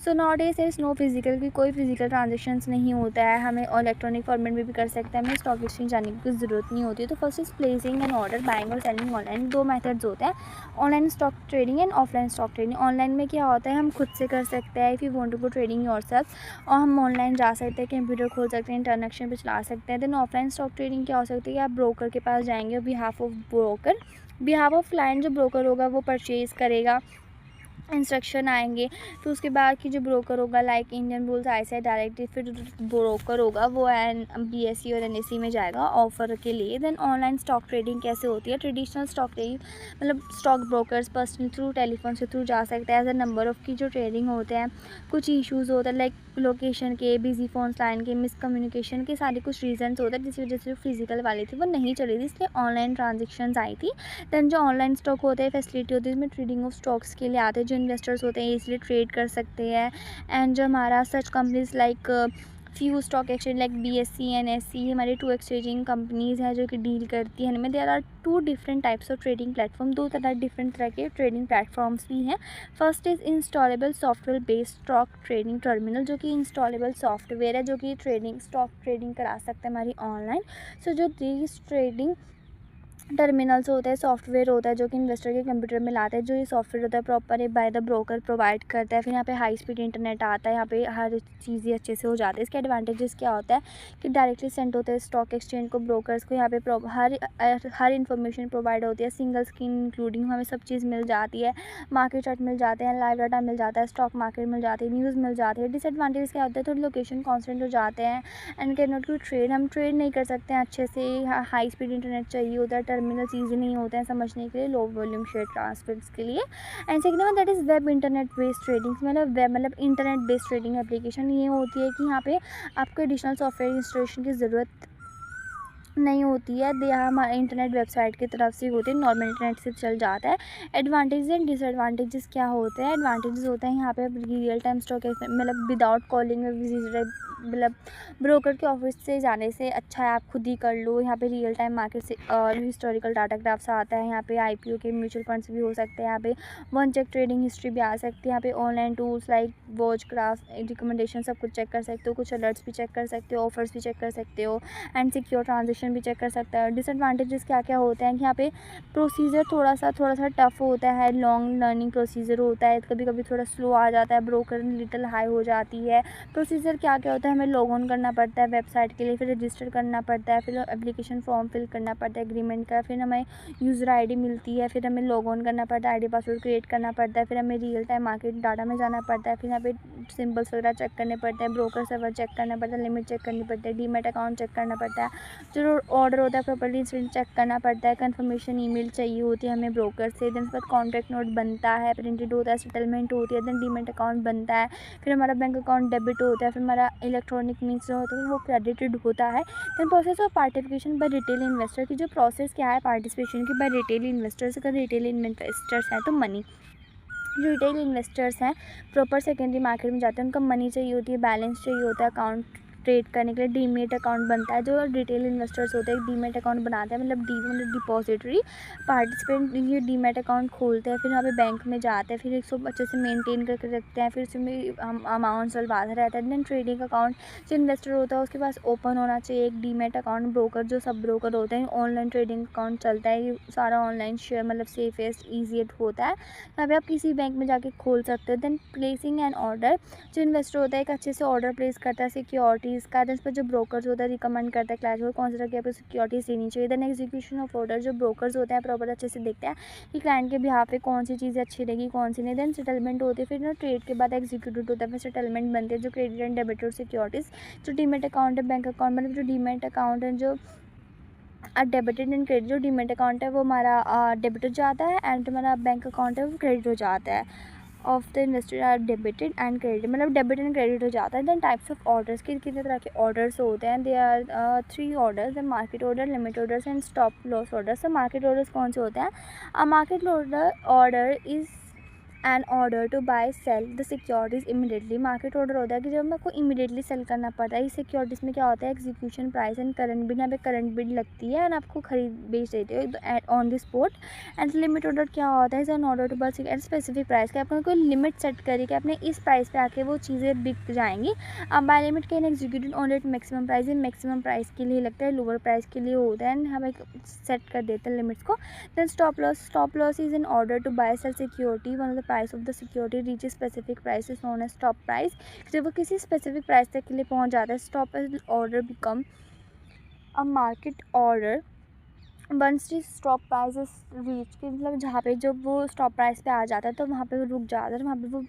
So nowadays is no physical की, कोई फिजिकल ट्रांजेक्शन्स नहीं होता है। हमें इलेक्ट्रॉनिक फॉर्मेट में भी कर सकते हैं, हमें स्टॉक एक्सचेंज जाने की कोई ज़रूरत नहीं होती है। तो first is placing an order, buying और सेलिंग ऑनलाइन। दो मेथड्स होते हैं, online stock trading and offline stock trading. Online में क्या होता है हम खुद से कर सकते हैं if you want to go trading yourself, और हम ऑनलाइन जा सकते हैं, कंप्यूटर खोल सकते हैं, इंटरनेट पे चला सकते हैं। देन ऑफलाइन स्टॉक ट्रेडिंग क्या हो सकती है कि आप ब्रोकर के पास जाएंगे, behalf of broker, behalf of client जो ब्रोकर होगा वो परचेज़ करेगा, इंस्ट्रक्शन आएंगे। फिर उसके बाद की जो ब्रोकर होगा like Indian rules ICI directive, फिर जो ब्रोकर होगा वो बीएसई और एनएसई में जाएगा ऑफर के लिए। देन ऑनलाइन स्टॉक ट्रेडिंग कैसे होती है, ट्रेडिशनल स्टॉक ट्रेडिंग मतलब stock brokers personal through telephone से थ्रू जा सकते हैं। एज अ नंबर ऑफ की जो ट्रेडिंग होते हैं, कुछ इशूज़ होते हैं लाइक लोकेशन के, बिजी फोन लाइन के, मिसकम्युनिकेशन के, सारे कुछ रीजंस होते हैं जिस वजह से जो फिजिकल वाली थी वो नहीं चली थी, इसलिए ऑनलाइन ट्रांजेक्शन्स आई थी। दैन जो ऑनलाइन स्टॉक होते हैं फैसिलिटी होती है इसमें ट्रेडिंग ऑफ स्टॉक्स के लिए आते हैं, जो इन्वेस्टर्स होते हैं इसलिए ट्रेड कर सकते हैं। एंड जो हमारा such companies like few stock exchange like BSE and SE हमारी 2 एक्सचेंजिंग कंपनीज हैं जो कि डील करती हैं। इनमें there are 2 different types of trading platform, different तरह के ट्रेडिंग प्लेटफॉर्म्स भी हैं। First is installable software based stock trading terminal, जो कि इंस्टॉलेबल सॉफ्टवेयर है जो कि स्टॉक ट्रेडिंग करा सकते हैं हमारी ऑनलाइन। सो जो दीज ट्रेडिंग टर्मिनल्स होता है, सॉफ्टवेयर होता है जो कि इन्वेस्टर के कंप्यूटर में लाते हैं। जो ये सॉफ्टवेयर होता है proper by the broker provide करता है। फिर यहाँ पे हाई स्पीड इंटरनेट आता है, यहाँ पे हर चीज़ें अच्छे से हो जाती है। इसके एडवांटेजेस क्या होता है कि डायरेक्टली सेंड होता है स्टॉक एक्सचेंज को, ब्रोकर्स को यहाँ पे हर इन्फॉर्मेशन प्रोवाइड होती है, सिंगल स्क्रीन इंक्लूडिंग हमें सब चीज़ मिल जाती है। मार्केट चार्ट मिल जाते हैं, लाइव डाटा मिल जाता है, स्टॉक मार्केट मिल जाती है, न्यूज़ मिल जाती है। डिसएडवांटेज क्या होता है, थोड़ी लोकेशन कॉन्स्टेंट हो जाते हैं and can not to trade, हम ट्रेड नहीं कर सकते हैं अच्छे से। हाई स्पीड इंटरनेट चाहिए होता है, टर्मिनल्स ईजी नहीं होते हैं समझने के लिए, लो वॉल्यूम शेयर ट्रांसफर्स के लिए। And second one that is web internet based trading, मतलब वेब मतलब इंटरनेट बेस्ड ट्रेडिंग एप्लीकेशन। ये होती है कि यहाँ पे आपको एडिशनल सॉफ्टवेयर इंस्टॉलेशन की ज़रूरत नहीं होती है, यहाँ हमारे इंटरनेट वेबसाइट की तरफ से होते हैं, नॉर्मल इंटरनेट से चल जाता है। एडवांटेज एंड डिसएडवांटेजेस क्या होते हैं, एडवांटेजेस होते हैं यहाँ पे रियल टाइम स्टॉक मतलब विदाउट कॉलिंग विजिटर, मतलब ब्रोकर के ऑफिस से जाने से अच्छा है आप खुद ही कर लो। यहाँ पे रियल टाइम मार्केट से और हिस्टोरिकल डाटा ग्राफ्स आता है, यहाँ पे आईपीओ के म्यूचुअल फंड्स भी हो सकते हैं, यहाँ पे वन चेक ट्रेडिंग हिस्ट्री भी आ सकती है। यहाँ पे online tools like watch graph recommendation सब कुछ चेक कर सकते हो, कुछ अलर्ट्स भी चेक कर सकते हो, ऑफर्स भी चेक कर सकते हो एंड सिक्योर ट्रांजेक्शन भी चेक कर सकता है। डिसएडवांटेजेस क्या क्या होते हैं कि यहाँ पे प्रोसीजर थोड़ा सा टफ होता है, लॉन्ग लर्निंग प्रोसीजर होता है, कभी कभी थोड़ा स्लो आ जाता है, ब्रोकर लिटिल हाई हो जाती है। प्रोसीजर क्या क्या होता है, हमें लॉग ऑन करना पड़ता है वेबसाइट के लिए, फिर रजिस्टर करना पड़ता है, फिर एप्लीकेशन फॉर्म फिल करना पड़ता है एग्रीमेंट का, फिर हमें यूज़र आईडी मिलती है, फिर हमें लॉग ऑन करना पड़ता है, आईडी पासवर्ड क्रिएट करना पड़ता है, फिर हमें रियल टाइम मार्केट डाटा में जाना पड़ता है, फिर यहाँ पे सिंबल्स वगैरह चेक करने पड़ते हैं, ब्रोकर सर्वर चेक करना पड़ता है, लिमिट चेक करनी पड़ती है, डीमैट अकाउंट चेक करना पड़ता है, जो ऑर्डर होता है प्रॉपर्ली चेक करना पड़ता है, कंफर्मेशन ईमेल चाहिए होती है हमें ब्रोकर से, देन उसके बाद कॉन्ट्रैक्ट नोट बनता है, प्रिंटेड होता है, सेटलमेंट होती है, देन डीमैट अकाउंट बनता है, फिर हमारा बैंक अकाउंट डेबिट होता है, फिर हमारा इलेक्ट्रॉनिक मीन्स जो होता है वो क्रेडिटेड होता है। Then process of participation by retail investor की, जो प्रोसेस क्या है पार्टिसिपेशन की बाय रिटेल इन्वेस्टर्स, अगर रिटेल इन्वेस्टर्स हैं तो मनी, जो रिटेल इन्वेस्टर्स हैं प्रॉपर सेकेंडरी मार्केट में जाते हैं, उनको मनी चाहिए होती है, बैलेंस चाहिए होता है, अकाउंट ट्रेड करने के लिए डीमेट अकाउंट बनता है। जो रिटेल इन्वेस्टर्स होते हैं डीमेट अकाउंट बनाते हैं, मतलब डिपॉजिटरी पार्टिसिपेंट ये डीमेट अकाउंट खोलते हैं, फिर यहाँ पे बैंक में जाते हैं, फिर इसको अच्छे से मेंटेन करके रखते हैं, फिर उसमें अमाउंट डलवाता रहता है। देन ट्रेडिंग अकाउंट जो इन्वेस्टर होता है उसके पास ओपन होना चाहिए एक डीमेट अकाउंट। ब्रोकर जो सब ब्रोकर होते हैं ऑनलाइन ट्रेडिंग अकाउंट चलता है, ये सारा ऑनलाइन शेयर मतलब सेफेस्ट ईजीएस्ट होता है, यहाँ पे आप किसी बैंक में जाके खोल सकते हो। देन प्लेसिंग एन ऑर्डर, जो इन्वेस्टर होता है एक अच्छे से ऑर्डर प्लेस करता है सिक्योरिटी सिक्योरिटीज़ का, देन उस पर जो ब्रोकर्स होता है रिकमेंड करता है क्लाइंट को कौन सी तरह की आपको सिक्योरिटीज़ देनी चाहिए। देन एग्जीक्यूशन ऑफ ऑर्डर, जो ब्रोकर्स होते हैं प्रॉपर अच्छे से देखते हैं कि क्लाइंट के बिहाफ पे कौन सी चीज़ें अच्छी रहेगी कौन सी नहीं। देन सेटलमेंट होती है, फिर ना ट्रेड के बाद एग्जीक्यूटेड होता है, फिर सेटलमेंट बनते हैं जो क्रेडिट एंड डेबिट और सिक्योरिटीज़। जो डीमेट अकाउंट है, बैंक अकाउंट, मतलब जो डीमेट अकाउंट है, जो डेबिटेड एंड क्रेडिट, जो डीमेट अकाउंट है वो हमारा डेबिट हो जाता है एंड हमारा बैंक अकाउंट है वो क्रेडिट हो जाता है। Of the investor are debited and credit, मतलब डेबिट एंड क्रेडिट हो जाता है। देन टाइप्स ऑफ ऑर्डर्स, कितने तरह के ऑर्डर्स होते हैं, they are 3 orders, the market order, limit orders and stop loss orders. तो मार्केट ऑर्डर्स कौन से होते हैं? Market order is an order to buy sell the securities immediately. Market order होता है कि जब आपको इमीडिएटली सेल करना पड़ता है। इस सिक्योरिटीज़ में क्या होता है, execution price and current bid, यहाँ पे करंट बिड लगती है एंड आपको खरीद बेच देते हो on the spot. And limit order क्या होता है, an order to buy at specific price, कि आपने कोई लिमिट सेट करी कि आपने इस प्राइस पे आके वो चीज़ें बिक जाएंगी। Buy limit can executed on at maximum price, maximum price के लिए लगता है, लोअर प्राइस के लिए होता है एंड हम एक सेट कर देते हैं लिमिट्स को। Then stop loss is an order to buy sell security one of the price of the security reach specific price is known as stop price. जब वो किसी स्पेसिफिक प्राइस तक के लिए पहुंच जाता है, stop order become a market order once the stop price is reach, कि मतलब जहाँ पे जब वो स्टॉप प्राइस पे आ जाता है तो वहाँ पे वो रुक जाता है, वहाँ पे वो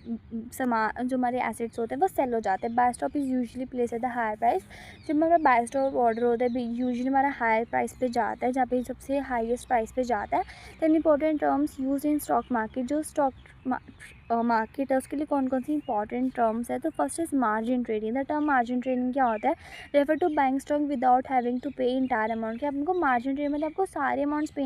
सामान जो हमारे एसेट्स होते हैं वो सेल हो जाते हैं। Buy stop is usually place at the higher price, जब हमारा बाय स्टॉप ऑर्डर होता है यूजुअली हमारा हायर प्राइस पे जाता है, जहाँ पे सबसे हाईएस्ट प्राइस पे जाता है। Then important terms use in stock market, जो स्टॉक मार्केट है उसके लिए कौन कौन सी इंपॉर्टेंट टर्म्स है। तो first is margin trading. The term margin trading क्या होता है, refer to buying stock without having to pay entire amount, कि आपको मार्जिन ट्रेड मतलब आपको सारे अमाउंट्स पे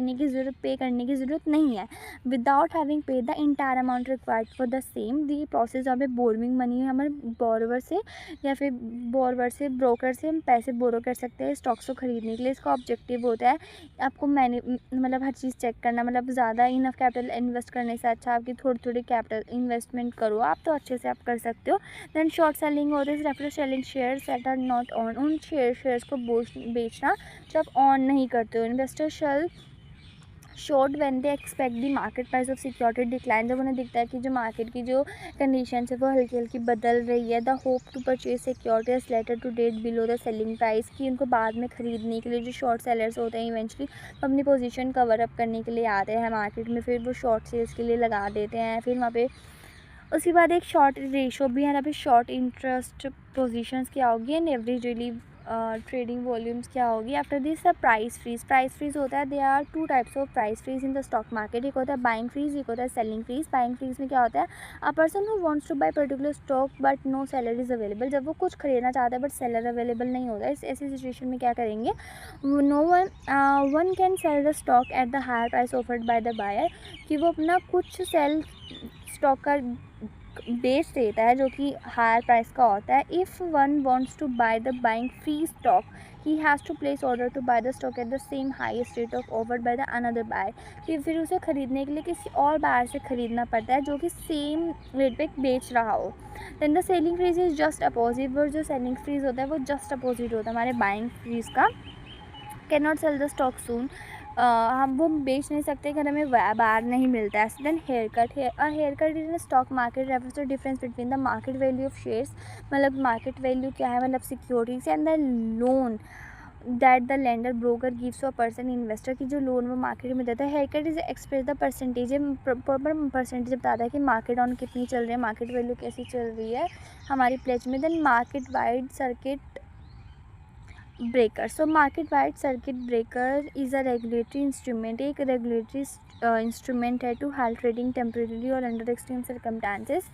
करने की ज़रूरत नहीं है। Without having paid the entire amount required for the same, the process जहाँ पे बोरविंग मनी है हमारे बोरोवर से या फिर बोरोवर से ब्रोकर से हम पैसे बोरो कर सकते हैं स्टॉक्स को खरीदने के लिए। इसका ऑब्जेक्टिव होता है आपको मतलब हर चीज़ चेक करना, मतलब ज़्यादा इनफ कैपिटल इन्वेस्ट करने से अच्छा आपकी थोड़ी थोड़ी कैपिटल इन्वेस्टमेंट करो आप, तो अच्छे से आप कर सकते हो। देन शॉर्ट सेलिंग होता है, refer selling shares that are not own, उन शेयर्स को बेचना जो आप ऑन नहीं करते हो। Investor sell short when they expect the market price of security decline, जब उन्हें दिखता है कि जो मार्केट की जो कंडीशन है वो हल्की हल्की बदल रही है। The hope to purchase securities later to date below the selling price, की उनको बाद में खरीदने के लिए जो शॉर्ट सेलर्स होते हैं इवेंचुअली अपनी पोजीशन कवर अप करने के लिए आते हैं मार्केट में, फिर वो शॉर्ट सेल्स के लिए लगा देते हैं। फिर वहाँ पे उसके बाद एक शॉर्ट रेशो भी है, अभी शॉर्ट इंटरेस्ट पोजीशंस क्या होगी and average daily trading volumes क्या होगी। आफ्टर दिस प्राइस फ्रीज होता है। They are 2 types of price freeze in the stock market, एक होता है बाइंग फ्रीज, एक होता है सेलिंग फ्रीज। बाइंग फ्रीज में क्या होता है, a person who wants to buy particular stock but no seller is available, जब वो कुछ खरीदना चाहता है बट सेलर अवेलेबल नहीं होता है, इस ऐसी सिचुएशन में क्या करेंगे, no one can sell the stock at the higher price offered by the buyer, कि वो अपना कुछ सेल स्टॉक का बेच देता है जो कि हायर प्राइस का होता है। If one wants to buy the buying free stock he has to place order to buy the stock at the same highest rate of offered by the another buyer, कि फिर उसे खरीदने के लिए किसी और बायर से खरीदना पड़ता है जो कि सेम रेट पे बेच रहा हो। Then the selling freeze is just opposite, वो जो सेलिंग फ्रीज होता है वो जस्ट अपोजिट होता है हमारे बाइंग फ्रीज का। Can not sell the stock soon, हम वो बेच नहीं सकते अगर हमें बार नहीं मिलता है। Then haircut in stock market refers to difference between the market value of shares, मतलब मार्केट वैल्यू क्या है, मतलब securities and the loan that the lender broker gives to a person investor, की जो लोन वो market में देता है। Haircut is express the percentage, proper percentage बताता है कि मार्केट ऑन कितनी चल रही है, मार्केट वैल्यू कैसी चल रही है हमारी प्लेज में। Then market wide circuit breaker, so market wide circuit breaker is a regulatory instrument, एक रेगुलेटरी इंस्ट्रूमेंट है टू हेल्प ट्रेडिंग टेम्परेरी और under extreme circumstances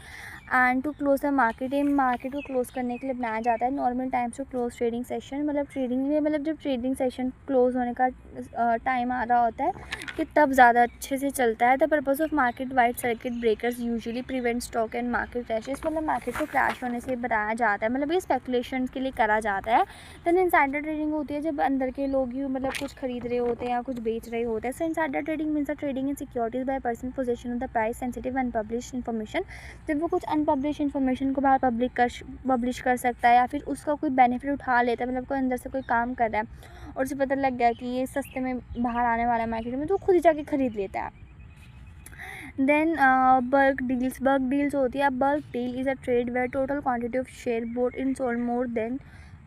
and to close the market, market को क्लोज करने के लिए बनाया जाता है। Normal times to close trading session, मतलब ट्रेडिंग में मतलब जब ट्रेडिंग सेशन क्लोज होने का टाइम आ रहा होता है कि तब ज़्यादा अच्छे से चलता है। The purpose of market wide circuit breakers usually prevent stock and market crashes, मतलब मार्केट को क्रैश होने से बनाया जाता है, मतलब ये स्पेकुलेशन के लिए करा जाता है। देन इनसाइडर ट्रेडिंग होती है जब अंदर के लोग ही मतलब कुछ खरीद रहे होते हैं या कुछ बेच रहे होते हैं। So insider trading means the trading in securities by person position of the price sensitive unpublished information, जब वो कुछ अनपब्लिश इन्फॉर्मेशन को बाहर पब्लिश कर सकता है या फिर उसका कोई बेनिफिट उठा लेता है, मतलब कोई अंदर से कोई काम कर रहा है और उसे पता लग गया कि ये सस्ते में बाहर आने वाला है मार्केट में, तो खुद ही जाके खरीद लेता है। देन बल्क डील्स होती है। Bulk deal is a trade where total quantity of share bought in sold more than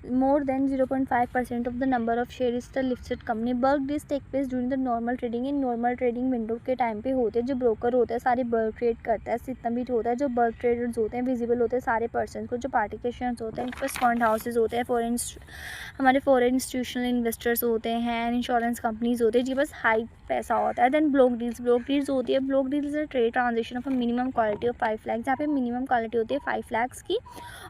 more than 0.5% of the number of shares is the listed company. bulk deals take place during the normal trading. in normal trading window के time पे होते हैं, जो broker होता है सारे bulk trade करता है, जितना भी होता है जो बल्क ट्रेडर्स होते हैं विजिबल होते हैं सारे पर्सन को, जो पार्टिकेशंस होते हैं इनके फंड हाउसेज होते हैं, हमारे फॉरेन इंस्टीट्यूशनल इन्वेस्टर्स होते हैं, इंश्योरेंस कंपनीज होते हैं जी, बस हाई पैसा होता है. देन ब्लॉक डील्स होती है. Block deals is trade transaction of minimum quality of 5 lakh, जहाँ पे मिनिमम क्वालिटी होती है 5 लाख की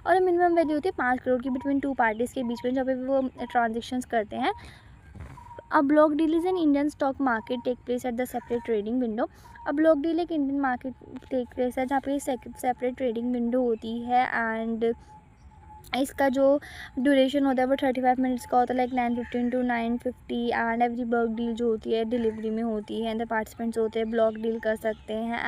और मिनिमम वैल्यू होती है 5 करोड़ की बिटवीन टू पार्टीज़ के बीच में, जहाँ पे वो ट्रांजेक्शन्स करते हैं. A block deal is an Indian stock market take place at the separate trading window. अब ब्लॉक डील एक इंडियन मार्केट टेक प्लेस है जहाँ पे सेपरेट ट्रेडिंग विंडो होती है. एंड इसका जो ड्यूरेशन होता है वो 35 मिनट्स का होता है, like 9:15 to 9:50. And every bulk deal जो होती है डिलीवरी में होती है. एंड द पार्टिसिपेंट्स होते हैं ब्लॉक डील कर सकते हैं.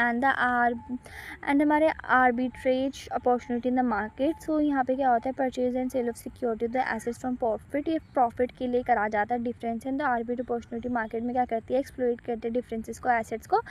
एंड हमारे arbitrage opportunity in the market. So यहाँ पे क्या होता है, purchase and sale of security the assets from profit. ये प्रॉफिट के लिए करा जाता है. Difference in the arbit opportunity market में क्या करती है, एक्सप्लोइट करते हैं डिफरेंसेस को, एसेट्स को.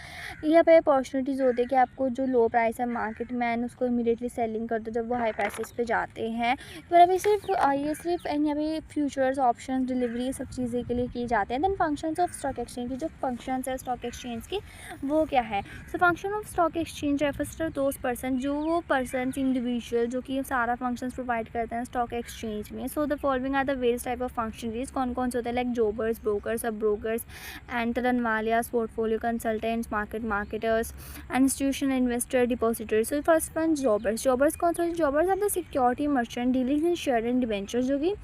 यहाँ पे अपॉर्चुनिटीज़ होती है कि आपको जो लो प्राइस है मार्केट में एंड उसको इमीडिएटली सेलिंग कर दो जब वो हाई प्राइसेस पे जाते हैं. पर अभी सिर्फ यहाँ पे फ्यूचर्स ऑप्शन डिलीवरी ये सब चीज़ें के लिए की जाते हैं. Then functions of stock exchange की जो फंक्शंस है स्टॉक एक्सचेंज की वो क्या है. So function of stock exchange refers to those person, जो वो पर्सन इंडिविजुअल जो कि सारा फंक्शंस प्रोवाइड करते हैं स्टॉक एक्सचेंज में. So the following are the various type of functionaries. कौन कौन से होते हैं, like jobbers, brokers, sub brokers and तरनवालियास, portfolio consultants, marketers, institutional investor, depositors. So first one jobbers कौन सा, jobbers are the security merchant dealing in share and debentures, जो कि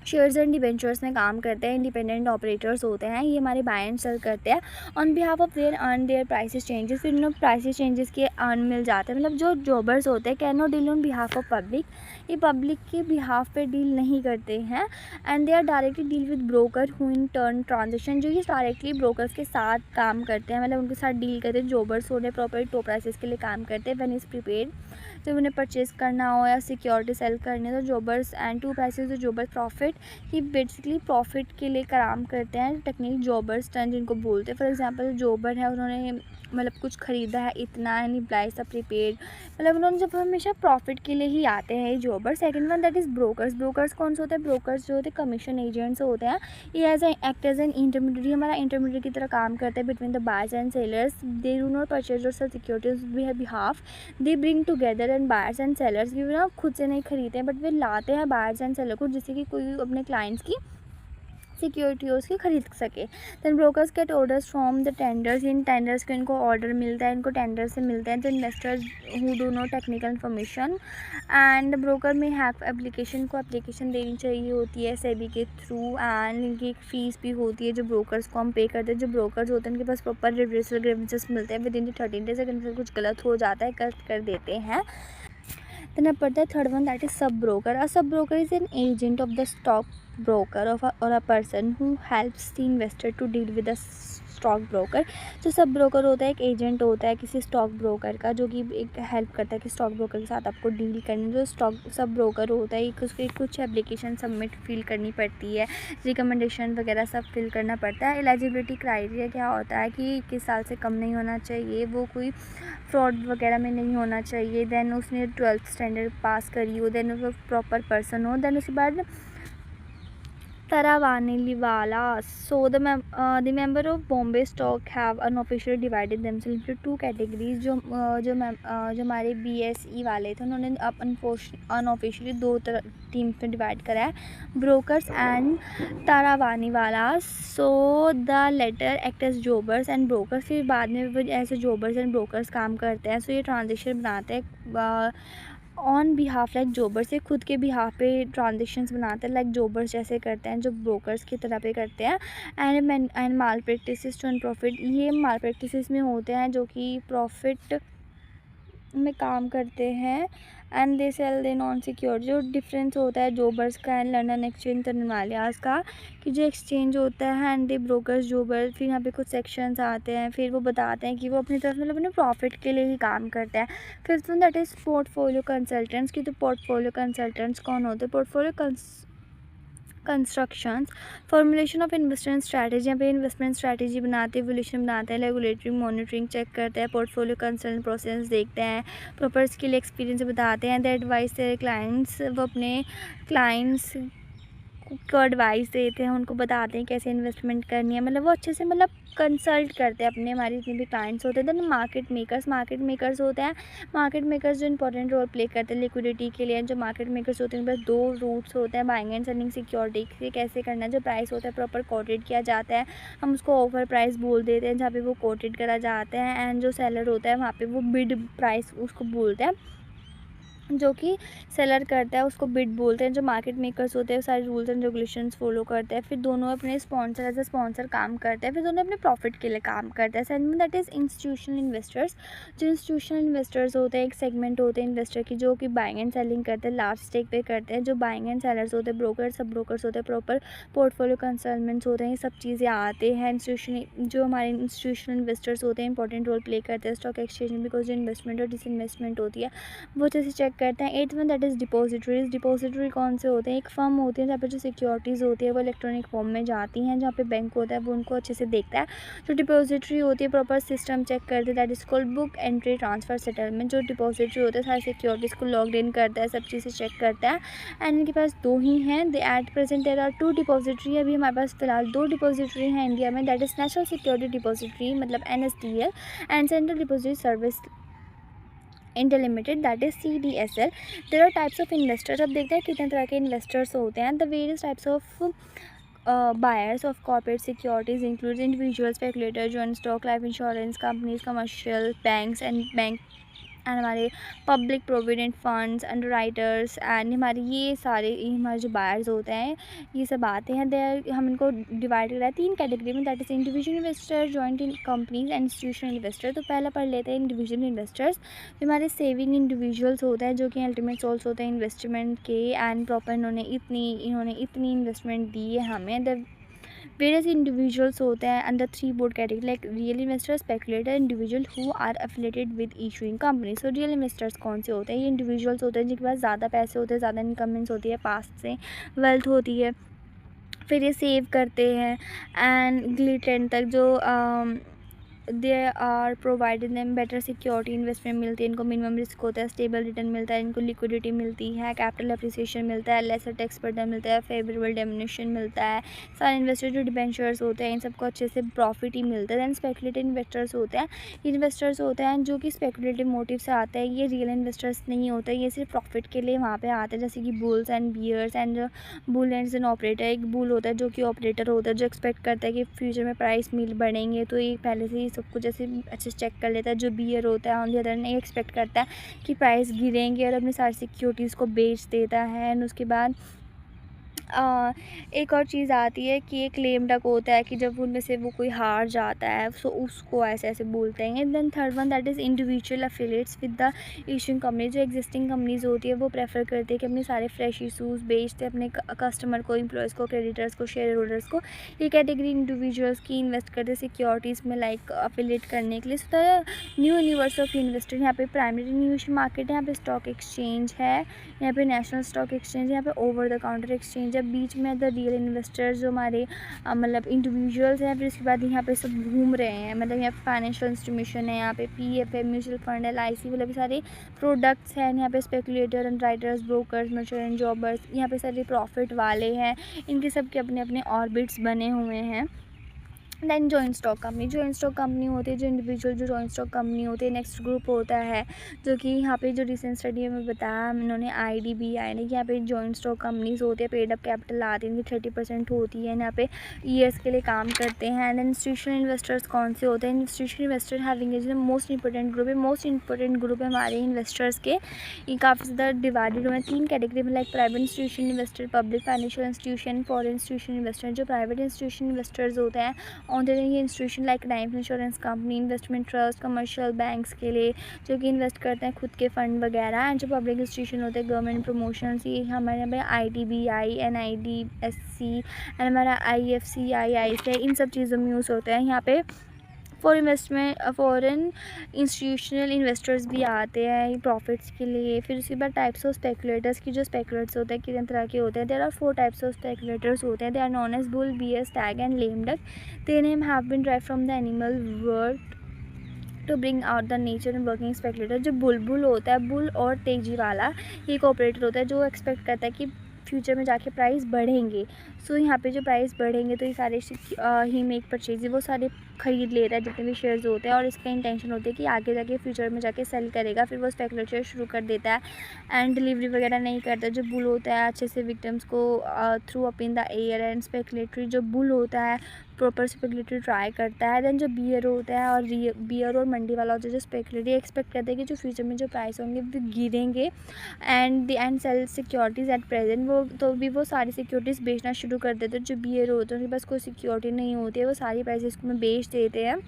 शेयर्स एंड डिबेंचर्स में काम करते हैं. इंडिपेंडेंट ऑपरेटर्स होते हैं, ये हमारे बाय एंड सेल करते हैं on behalf of their earn their prices changes. फिर उन्हें प्राइसेस चेंजेस के अर्न मिल जाते हैं. मतलब जो जॉबर्स होते हैं cannot deal on behalf of public, ये पब्लिक के बिहाफ पे डील नहीं करते हैं. And they are directly deal with broker who in turn transaction, जो ये डायरेक्टली ब्रोकर्स के साथ काम करते हैं, मतलब उनके साथ डील करते हैं. जॉबर्स उन्हें प्रॉपर टॉप प्राइसेस के लिए काम करते हैं. व्हेन इज प्रीपेड, जब उन्हें परचेज करना हो या सिक्योरिटी सेल करनी है तो जॉबर्स एंड टू प्राइसेस जो जॉबर प्रॉफिट ही बेसिकली प्रॉफिट के लिए काम करते हैं. टेक्निक जॉबर्स टर्न जिनको बोलते हैं. फॉर एग्जांपल जॉबर है, उन्होंने मतलब कुछ ख़रीदा है इतना एंड प्राइस अ प्रीपेड, मतलब उन्होंने जब हमेशा प्रॉफिट के लिए ही आते हैं जॉबर. Second one that is brokers कौन से होते हैं, ब्रोकर्स जो होते हैं कमीशन एजेंट्स होते हैं. ये एक्ट एज एन इंटरमीडिएट, हमारा इंटरमीडिएट की तरह काम करते हैं between the buyers and sellers. They do not purchase और sell securities behalf, they bring together and buyers and sellers. ये ना खुद से नहीं खरीदते हैं बट वे लाते हैं बायर्स एंड सेलर को, जिससे कि कोई अपने क्लाइंट्स की सिक्योरिटी उसकी खरीद सके. Then brokers get orders from the tenders. इन टेंडर्स को इनको ऑर्डर मिलता है, इनको टेंडर से मिलता है. The investors who do know technical information and broker में हैव एप्लीकेशन को एप्लीकेशन देनी चाहिए होती है सेबी के थ्रू. एंड इनकी एक फ़ीस भी होती है जो ब्रोकर्स को हम पे करते हैं. जो ब्रोकर्स होते हैं उनके पास प्रॉपर रिवर्सल ग्रीवेंसेस मिलते हैं विद इन द 13 डेज. अगर कुछ गलत हो जाता है कर देते हैं. Then up the third one, that is sub broker. A sub broker is an agent of the stock broker or a person who helps the investor to deal with the stock broker. जो sub broker होता है एक agent होता है किसी stock broker का, जो कि एक हेल्प करता है कि स्टॉक ब्रोकर के साथ आपको डील करनी. जो सब ब्रोकर होता है उसकी कुछ एप्लीकेशन सबमिट फिल करनी पड़ती है, रिकमेंडेशन वगैरह सब फिल करना पड़ता है. एलिजिबिलिटी क्राइटेरिया क्या होता है कि 21 साल से कम नहीं होना चाहिए, वो कोई फ्रॉड वगैरह में नहीं होना चाहिए. देन उसने 12th स्टैंडर्ड पास करी हो, देन वो प्रॉपर पर्सन हो. देन उसके बाद Tarawaniwala. So the member of Bombay stock have unofficially divided themselves into two categories. जो हमारे BSE वाले थे उन्होंने अनऑफिशियली दो टीम्स में डिवाइड करा है, ब्रोकर्स एंड तारावानीवाला. So the latter act as jobbers and brokers. फिर बाद में ऐसे जॉबर्स एंड ब्रोकर्स काम करते हैं. सो ये ट्रांजेक्शन बनाते हैं ऑन बिहाफ, लाइक जॉबर्स से खुद के बिहाफ पे ट्रांजेक्शन्स बनाते हैं, लाइक जॉबर्स जैसे करते हैं जो ब्रोकर्स की तरह पे करते हैं. And malpractices to earn profit. ये माल प्रैक्टिसेस में होते हैं जो कि प्रॉफिट में काम करते हैं. And they sell they non secure. जो डिफरेंस होता है जॉबर्स का एंड लंदन एक्सचेंज तरनवालियास का, कि जो एक्सचेंज होता है एंड दे ब्रोकर्स जॉबर्स. फिर यहाँ पे कुछ सेक्शंस आते हैं, फिर वो बताते हैं कि वो अपनी तरफ मतलब अपने प्रॉफिट के लिए ही काम करते हैं. Fifth one that is portfolio consultants की. तो पोर्टफोलियो कंसल्टेंट्स कौन होते हैं, constructions, formulation of investment strategy, यहाँ पे इन्वेस्टमेंट स्ट्रैटेजी बनाते हैं, वैल्यूएशन बनाते हैं, रेगुलेटरी मॉनिटरिंग चेक करते हैं, पोर्टफोलियो कंसल्ट प्रोसेस देखते हैं, प्रॉपर स्किल एक्सपीरियंस बताते हैं, द एडवाइस देयर क्लाइंट्स, वो अपने क्लाइंट्स को एडवाइस देते हैं, उनको बताते हैं कैसे इन्वेस्टमेंट करनी है, मतलब वो अच्छे से मतलब कंसल्ट करते हैं अपने, हमारे जितने भी क्लाइंट्स होते हैं। देन मार्केट मेकर्स होते हैं। मार्केट मेकर्स जो इंपॉर्टेंट रोल प्ले करते हैं लिक्विडिटी के लिए। जो मार्केट मेकर्स होते हैं उनके पास दो रूट्स होते हैं, बाइंग एंड सेलिंग सिक्योरिटी से कैसे करना है। जो प्राइस होता है प्रॉपर कोटेड किया जाता है, हम उसको ऑफर प्राइस बोल देते हैं जहाँ पे वो कोटेड करा जाता है, एंड जो सेलर होता है वहाँ पे वो बिड प्राइस उसको बोलते हैं, जो कि सेलर करता है उसको बिड बोलते हैं। जो मार्केट मेकर्स होते हैं सारे रूल्स एंड रेगुलेशंस फॉलो करते हैं, फिर दोनों अपने स्पॉन्सर एज अ स्पॉन्सर काम करते हैं, फिर दोनों अपने प्रॉफिट के लिए काम करते हैं। Segment that is institutional investors. जो इंस्टीट्यूशनल इन्वेस्टर्स होते हैं, एक सेगमेंट होते हैं इन्वेस्टर की जो कि बाइंग एंड सेलिंग करते हैं, लार्ज स्टेक पे करते हैं। जो बाइंग एंड सेलर्स होते हैं ब्रोकर, सब ब्रोकर्स होते हैं, प्रॉपर पोर्टफोलियो कंसल्टेंट्स होते हैं, ये सब चीज़ें आते हैं। इंस्टीट्यूशन जो हमारे इंस्टीट्यूशनल इन्वेस्टर्स होते हैं इंपॉर्टेंट रोल प्ले करते हैं स्टॉक एक्सचेंज में, बिकॉज जो इन्वेस्टमेंट और डिसइन्वेस्टमेंट होती है वो अच्छे से चेक करते हैं। 8th one that is depositories. Depository कौन से होते हैं, एक फर्म होती है जहाँ पे जो सिक्योरिटीज़ होती है वो इलेक्ट्रॉनिक फॉर्म में जाती हैं, जहाँ पे बैंक होता है वो उनको अच्छे से देखता है। जो डिपॉजिटरी होती है प्रॉपर सिस्टम चेक करते हैं, that is called book entry transfer settlement. जो डिपॉजिटरी होता है सारी सिक्योरिटीज़ को लॉग इन करता है, सब चीज़ें चेक करता है, एंड इनके पास दो ही हैं। They at present there are 2 depository. अभी हमारे पास फिलहाल 2 डिपॉजिटरी हैं इंडिया में, that is national security depository मतलब NSDL, and central depository service India limited that is CDSL। There are types of investors. अब देखते हैं कितने तरह के इन्वेस्टर्स होते हैं। The various types of buyers of corporate securities includes individual speculator, joint stock, life insurance companies, commercial banks and हमारे public provident funds, underwriters, and हमारे ये सारे हमारे जो बायर्स होते हैं ये सब आते हैं। देयर हम इनको डिवाइड करा है 3 कैटेगरी में, that is individual investor, joint companies and institutional investor. तो पहला पढ़ लेते हैं इंडिविजुअल इन्वेस्टर्स। जो हमारे सेविंग इंडिविजुअल्स होते हैं जो कि अल्टीमेट सोर्स होते हैं इन्वेस्टमेंट के, एंड प्रॉपर इन्होंने इतनी इन्वेस्टमेंट दी है हमें। द वेरियस इंडिविजुअल्स होते हैं under 3 board category like real investor, speculator, individual who are affiliated with issuing company. So real investors कौन से होते हैं, ये इंडिविजुअल्स होते हैं जिनके पास ज़्यादा पैसे होते हैं, ज़्यादा इनकमिंग्स होती है, पास्ट से वेल्थ होती है, फिर ये सेव करते हैं एंड अगली 10 तक जो they are provided them better security, investment मिलती है इनको, मिनिमम रिस्क होता है, स्टेबल रिटर्न मिलता है इनको, लिक्विडिटी मिलती है, कैपिटल अप्रिसिएशन मिलता है, लेसर टैक्स बर्डन मिलता है, फेवरेबल डेमिनेशन मिलता है। सारे इन्वेस्टर जो डिबेंचर्स होते हैं इन सबको अच्छे से प्रॉफिट ही मिलता है। दैन स्पेकुलेटिव इन्वेस्टर्स होते हैं जो कि स्पेकुलेटिव मोटिव से आता है, ये रियल इन्वेस्टर्स नहीं होते, ये सिर्फ प्रॉफिट के लिए वहाँ पे आते हैं, जैसे कि bulls and bears. And bull and operator, एक बुल होता है जो कि ऑपरेटर होता है जो एक्सपेक्ट करता है कि फ्यूचर में प्राइस मिल बढ़ेंगे, तो ये पहले से ही सब कुछ ऐसे अच्छे से चेक कर लेता है। जो बियर होता है ऑन द अदर नहीं एक्सपेक्ट करता है कि प्राइस गिरेंगे और अपनी सारी सिक्योरिटीज़ को बेच देता है। एंड उसके बाद एक और चीज़ आती है कि एक लेम डक होता है कि जब उनमें से वो कोई हार जाता है सो उसको ऐसे बोलते हैं। Then third one that is individual affiliates with the issuing company. जो एग्जिस्टिंग कंपनीज होती है वो प्रेफर करती है कि अपने सारे फ्रेश इशूज़ बेचते अपने कस्टमर को, एम्प्लॉयज़ को, क्रेडिटर्स को, शेयर होल्डर्स को। ये कैटेगरी इंडिविजुअल्स की इन्वेस्ट करते सिक्योरिटीज़ में लाइक अफिलिएट करने के लिए। So the new universe of investor, यहाँ पे प्राइमरी इन्वेस्टमेंट मार्केट है, यहाँ पे स्टॉक एक्सचेंज है, यहाँ पे नेशनल स्टॉक एक्सचेंज है, यहाँ पे ओवर द काउंटर एक्सचेंज है, बीच में द रियल इन्वेस्टर्स जो हमारे मतलब इंडिविजुअल्स हैं। फिर उसके बाद यहाँ पे सब घूम रहे हैं, मतलब यहाँ पे फाइनेंशियल इंस्टीट्यूशन है, यहाँ पे PF है, म्यूचुअल फंड है, LIC, मतलब सारे प्रोडक्ट्स हैं। यहाँ पे speculator and writers, brokers, merchant, jobbers, यहाँ पे सारे प्रॉफिट वाले हैं, इनके सबके अपने अपने ऑर्बिट्स बने हुए हैं। दैन जॉइंट स्टॉक कंपनी होती है, जो इंडिविजुअल जो जॉइंट स्टॉक कंपनी होती है। नेक्स्ट ग्रुप होता है जो कि यहाँ पे जो रिसेंट स्टडी में बताया इन्होंने IDBI ने कि यहाँ पे जॉइंट स्टॉक कंपनीज होती है, पेड अप कैपिटल आती है, इनकी 30% होती है, यहाँ पे ईयर्स के लिए काम करते हैं। एंड इंस्टीट्यूशनल इन्वेस्टर्स कौन से होते हैं, institutional investor having is most important group है हमारे इन्वेस्टर्स के। ये काफ़ी ज़्यादा डिवाइडेड हुए हैं 3 कैटेगरी में, like private institution investor, public financial institution, foreign institution investor. जो प्राइवेट इंस्टीट्यूशन इन्वेस्टर्स होते हैं ऑन देते हैं ये institution like life insurance company, investment trust, commercial banks के लिए जो कि इन्वेस्ट करते हैं खुद के फंड वगैरह। एंड जो पब्लिक इंस्टीट्यूशन होते हैं गवर्नमेंट प्रमोशंस, ये हमारे यहाँ पे IDBI, NIDSC एंड हमारा IFC, IIC इन सब चीज़ों में यूज़ होता है। यहाँ पे फॉरेन इंस्टीट्यूशनल इन्वेस्टर्स भी आते हैं प्रॉफिट्स के लिए। फिर उसके बाद टाइप्स ऑफ स्पेकुलेटर्स की जो स्पेकुलेटर्स होते हैं कितने तरह के होते हैं, there are 4 types of speculators होते हैं। They are known as bull, bear, stag and lame duck. They name have been drive from the animal world to bring out the nature and working speculator. जो बुलबुल होता है, bull और तेजी वाला, ये एक ऑपरेटर होता है जो एक्सपेक्ट करता है कि फ्यूचर में जाके प्राइस बढ़ेंगे। सो यहाँ पे जो प्राइस बढ़ेंगे तो ये सारे ही मेक परचेज, वो सारे ख़रीद लेता है जितने भी शेयर्स होते हैं, और इसका इंटेंशन होती है कि आगे जाके फ्यूचर में जाके सेल करेगा। फिर वो स्पेकुलेशन शुरू कर देता है एंड डिलीवरी वगैरह नहीं करता। जो बुल होता है अच्छे से विक्टिम्स को throw up in the air and speculatory, जो बुल होता है प्रॉपर स्पेकुलेटरी ट्राई करता है। देन जो बियर होता है और बियर और मंडी वाला होता है जो स्पेकुलेटरी एक्सपेक्ट करते हैं कि जो फ्यूचर में जो प्राइस होंगे वो गिरेंगे and sell securities at present. वो तो भी वो सारी सिक्योरिटीज़ बेचना शुरू कर देते हैं। जो बियर होते हैं उनके पास कोई सिक्योरिटी नहीं होती है, वो सारी प्राइसेस में बेच देते हैं।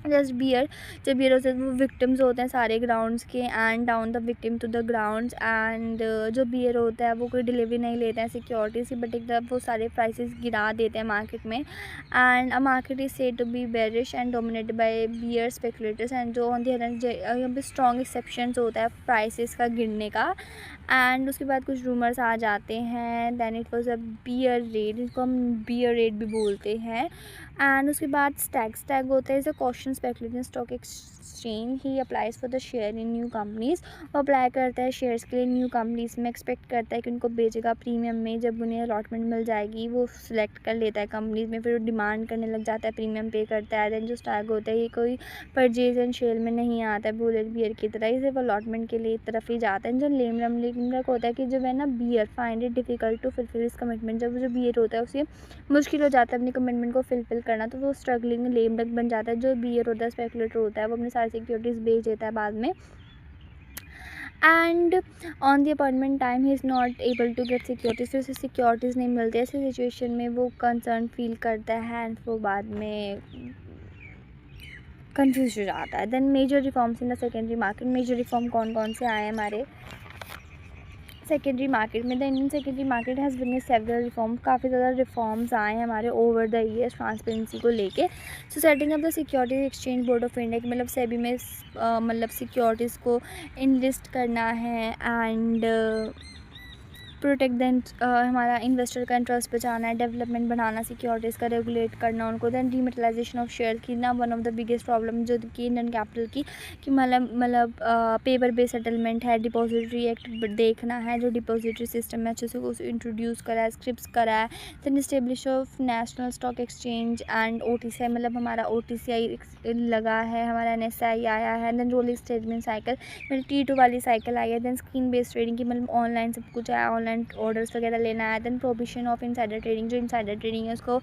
जस्ट बियर, जब बियर होते हैं वो विक्टिम्स होते हैं सारे ग्राउंड्स के and down the victim to the grounds. And जो बियर होता है वो कोई डिलीवरी नहीं लेते हैं सिक्योरिटीज़ की, बट एकदम वो सारे प्राइसेस गिरा देते हैं मार्केट में। And a market is said to be bearish and dominated by bear speculators. And जो ऑन द अदर यहाँ पे स्ट्रॉन्ग एक्सेप्शंस होता है प्राइसेस का गिरने का। एंड उसके बाद कुछ रूमर्स आ जाते हैं। Then it was a bear raid, इसको हम बियर रेड भी बोलते हैं। एंड उसके बाद स्टैग होता है, is a caution speculative stock exchange. He applies for the share in new companies. वो अप्लाई करता है शेयर्स के लिए न्यू कंपनीज में, एक्सपेक्ट करता है कि उनको बेचेगा प्रीमियम में। जब उन्हें अलॉटमेंट मिल जाएगी वो सिलेक्ट कर लेता है कंपनीज में, फिर वो डिमांड करने लग जाता है, प्रीमियम पे करता है। दैन जो स्टैग होता है ये कोई परचेज एंड शेयर में नहीं आता है बुलेट बियर की तरह, ये सिर्फ अलॉटमेंट के लिए एक तरफ ही जाता है। जो लेमडक होता है कि जब है ना bear find it difficult to fulfil इस कमिटमेंट, जब जो बियर होता है उसे मुश्किल हो जाता है अपनी कमिटमेंट को फुलफिल करना, तो वो स्ट्रगलिंग लेमडक बन जाता है। जो बियर होता है स्पेकुलेटर होता है वो अपनी सारी सिक्योरिटीज़ बेच देता है बाद में। And on the appointment time he is not able to get securities, फिर उसे सिक्योरिटीज़ नहीं मिलती। ऐसी सिचुएशन में वो कंसर्न फील करता है एंड वो बाद में कंफ्यूज हो जाता है। Then major reforms in the secondary market. Major reform कौन कौन से आए हैं हमारे सेकेंडरी मार्केट में? The Indian secondary market has witness several reform. काफ़ी ज़्यादा रिफॉर्म्स आए हैं हमारे ओवर द ईयर्स ट्रांसपेरेंसी को लेके। So setting up the securities exchange board of India की, मतलब सेबी में मतलब सिक्योरिटीज़ को इनलिस्ट करना है एंड प्रोटेक्ट दैन हमारा इन्वेस्टर का इंटरेस्ट बचाना है, डेवलपमेंट बनाना, सिक्योरिटीज़ का रेगुलेट करना उनको। दैन डीमेटलाइजेशन ऑफ शेयर की ना one of the biggest problem जो कि इंडियन कैपिटल की, कि मतलब पेपर बेस्ड सेटलमेंट है। डिपॉजिटरी एक्ट देखना है, जो डिपॉजिटरी सिस्टम है अच्छे से उसे इंट्रोड्यूस करा है, स्क्रिप्स करा है। Then establish of national stock exchange and OTCI, मतलब हमारा OTCI लगा है, हमारा NSI आया है। दैन रोलिंग स्टेटमेंट साइकिल, मतलब T2 वाली साइकिल आई है। दैन स्क्रीन बेस्ड ट्रेडिंग की, मतलब ऑनलाइन सब कुछ है, ऑनलाइन ऑर्डर्स वगैरह लेना है। Then prohibition of insider trading, जो इनसाइडर ट्रेडिंग है उसको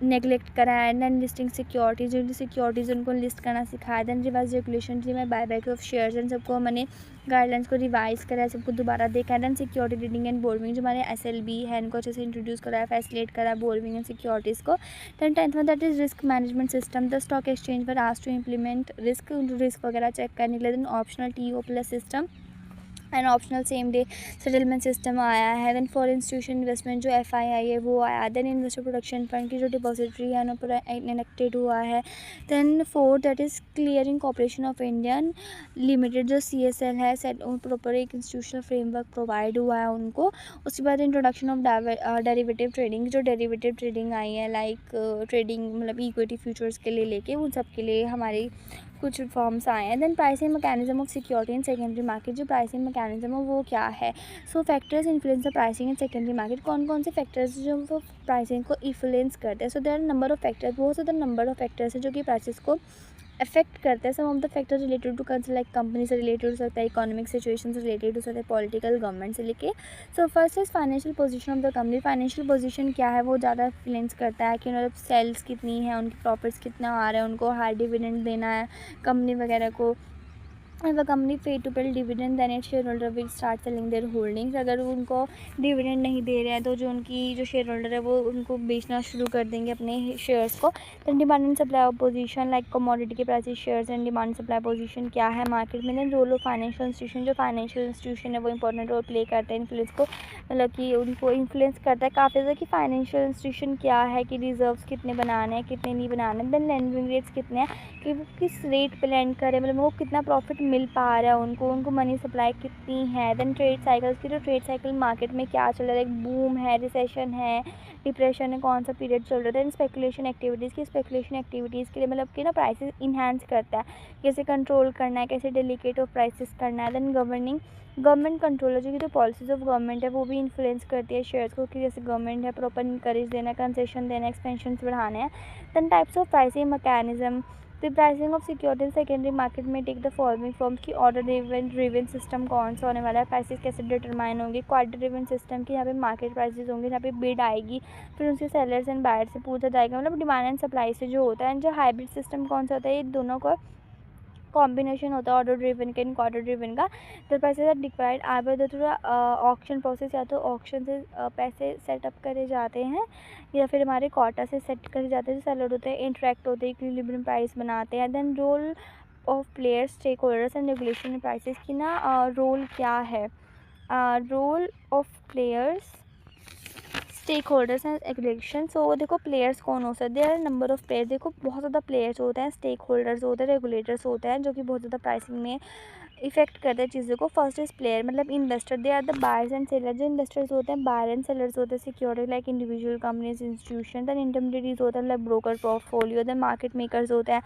नेगलेक्ट करा है। दैन लिस्टिंग सिक्योरिटीज, जो सिक्योरिटीज़ उनको लिस्ट करना सिखाया। दैन रिवाइज रेगुलेशन जी में बायबैक ऑफ शेयर्स, एंड सबको मैंने गाइडलाइंस को रिवाइज करा है, सबको दोबारा देखा है। Then security trading and borrowing, जो हमारे SLB है इनको अच्छे से इंट्रोड्यूस करा है, फैसिलेट करा है बोर्विंग एंड सिक्योरिटीज़ को। दैन 10th में that is risk management system. The stock exchange पर आस्क्ड टू इम्प्लीमेंट रिस्क वगैरह चेक करने के लिए। Then optional TO+ system and optional same day settlement system आया है। दैन फॉर इंस्टीट्यूशन इन्वेस्टमेंट जो FII है वो आया। दैन इन्वेस्टर प्रोटेक्शन फंड की जो डिपॉजिटरी है ना इनेक्टेड हुआ है। Then 4 that is clearing corporation of Indian limited, जो CSL है सेट प्रॉपर एक इंस्टीट्यूशनल फ्रेमवर्क प्रोवाइड हुआ है उनको। उसके बाद इंट्रोडक्शन ऑफ डेरिवेटिव ट्रेडिंग, जो डेरिवेटिव ट्रेडिंग आई है लाइक ट्रेडिंग मतलब इक्विटी फ्यूचर्स के लिए लेके, उन सब के लिए हमारी कुछ रिफॉर्म्स आए हैं। Then pricing mechanism of security in secondary market, जो प्राइसिंग मैकेनिज्म है वो क्या है? So factors influence the pricing in secondary market. कौन कौन से फैक्टर्स जो वो प्राइसिंग को इन्फ्लुएंस करते हैं? So there are number of factors, बहुत ज़्यादा नंबर ऑफ फैक्टर्स है जो कि प्राइसेस को अफेक्ट करते हैं। Some of the factors related to concern like company से रिलेटेड हो सकता है, इकोनॉमिक सिचुएशन से रिलेटेड हो सकता है, पॉलिटिकल गवर्नमेंट से लेके। So first is financial position of the company. Financial position क्या है वो ज़्यादा इन्फ्लुएंस करता है कि मतलब सेल्स कितनी है, उनकी प्रॉफिट्स कितना आ रहा है, उनको हाई डिविडेंड देना है कंपनी वगैरह को, if a company fail to pay dividend then its share holder will start selling their holdings. अगर उनको डिविडेंड नहीं दे रहे हैं तो जो उनकी जो शेयर होल्डर है वो उनको बेचना शुरू कर देंगे अपने शेयर्स को। Then demand and supply of position like commodity के prices shares and demand supply position क्या है मार्केट में। Then role of financial institution, जो फाइनेंशियल इंस्टीट्यूशन है वो इंपॉर्टेंट रोल प्ले करते हैं इन्फ्लुएंस को, मतलब कि उनको इन्फ्लुएंस करता है काफ़ी ज़्यादा कि फाइनेंशियल इंस्टीट्यूशन क्या है, कि रिजर्व्स कितने बनाने हैं कितने नहीं बनाने। देन लैंडिंग रेट्स कितने हैं, कि वो किस रेट पे लैंड करें, मतलब वो कितना प्रॉफिट मिल पा रहा है उनको मनी सप्लाई कितनी है। देन ट्रेड साइकिल्स की, जो ट्रेड साइकिल मार्केट में क्या चल रहा है, एक बूम है, रिसेशन है, डिप्रेशन है, कौन सा पीरियड चल रहा है। देन स्पेकुलेशन एक्टिविटीज़ की, स्पेकुलेशन एक्टिविटीज़ के लिए मतलब कि ना प्राइसेस इन्हांस करता है, कैसे कंट्रोल करना है, कैसे डेलीकेट ऑफ प्राइसेस करना है। देन गवर्नमेंट कंट्रोलर, जो कि जो पॉलिसीज़ ऑफ गवर्नमेंट है वो भी इन्फ्लुएंस करती है शेयर्स को, कि जैसे गवर्नमेंट है प्रॉपर इंकरेज देना, कंसेशन देना, एक्सपेंशन बढ़ाने हैं। Then types of pricing mechanism, the pricing of security secondary market में टेक द फॉलोइंग फॉर्म्स, की ऑर्डर ड्रिवन सिस्टम कौन सा होने वाला है, प्राइसेस कैसे डिटरमाइन होंगे। क्वार्टर ड्रिवन सिस्टम की, यहाँ पे मार्केट प्राइसेस होंगे, यहाँ पे बिड आएगी, फिर उसके सेलर्स एंड बायर्स से पूछा जाएगा, मतलब डिमांड एंड सप्लाई से जो होता है। एंड जो हाइब्रिड सिस्टम कौन सा होता है, ये दोनों का कॉम्बिनेशन होता है, ऑर्डर ड्रिवन का एंड क्वार्टर ड्रिवन का। The prices are declined are through auction process, या तो ऑक्शन से पैसे सेटअप करे जाते हैं या फिर हमारे क्वार्टर से सेट करे जाते हैं, जो सेलर होते हैं इंटरेक्ट होते हैं, इक्विलिब्रियम प्राइस बनाते हैं। Then role of players, stake holders and regulation prices की ना रोल क्या है, role of players, stake holders and regulation. So देखो प्लेयर्स कौन हो सकते हैं, there are number of players, देखो बहुत ज़्यादा प्लेयर्स होते हैं, स्टेक होल्डर्स होते हैं, रेगुलेटर्स होते हैं, जो कि बहुत ज़्यादा प्राइसिंग में इफेक्ट करते हैं चीज़ों को। फर्स्ट इज प्लेयर, मतलब investor, they are the buyers and seller, जो इन्वेस्टर्स होते हैं बायर एंड सेलर्स होते हैं, security like individual companies institution. Then intermediate होता है मतलब broker portfolio. Then market makers होते हैं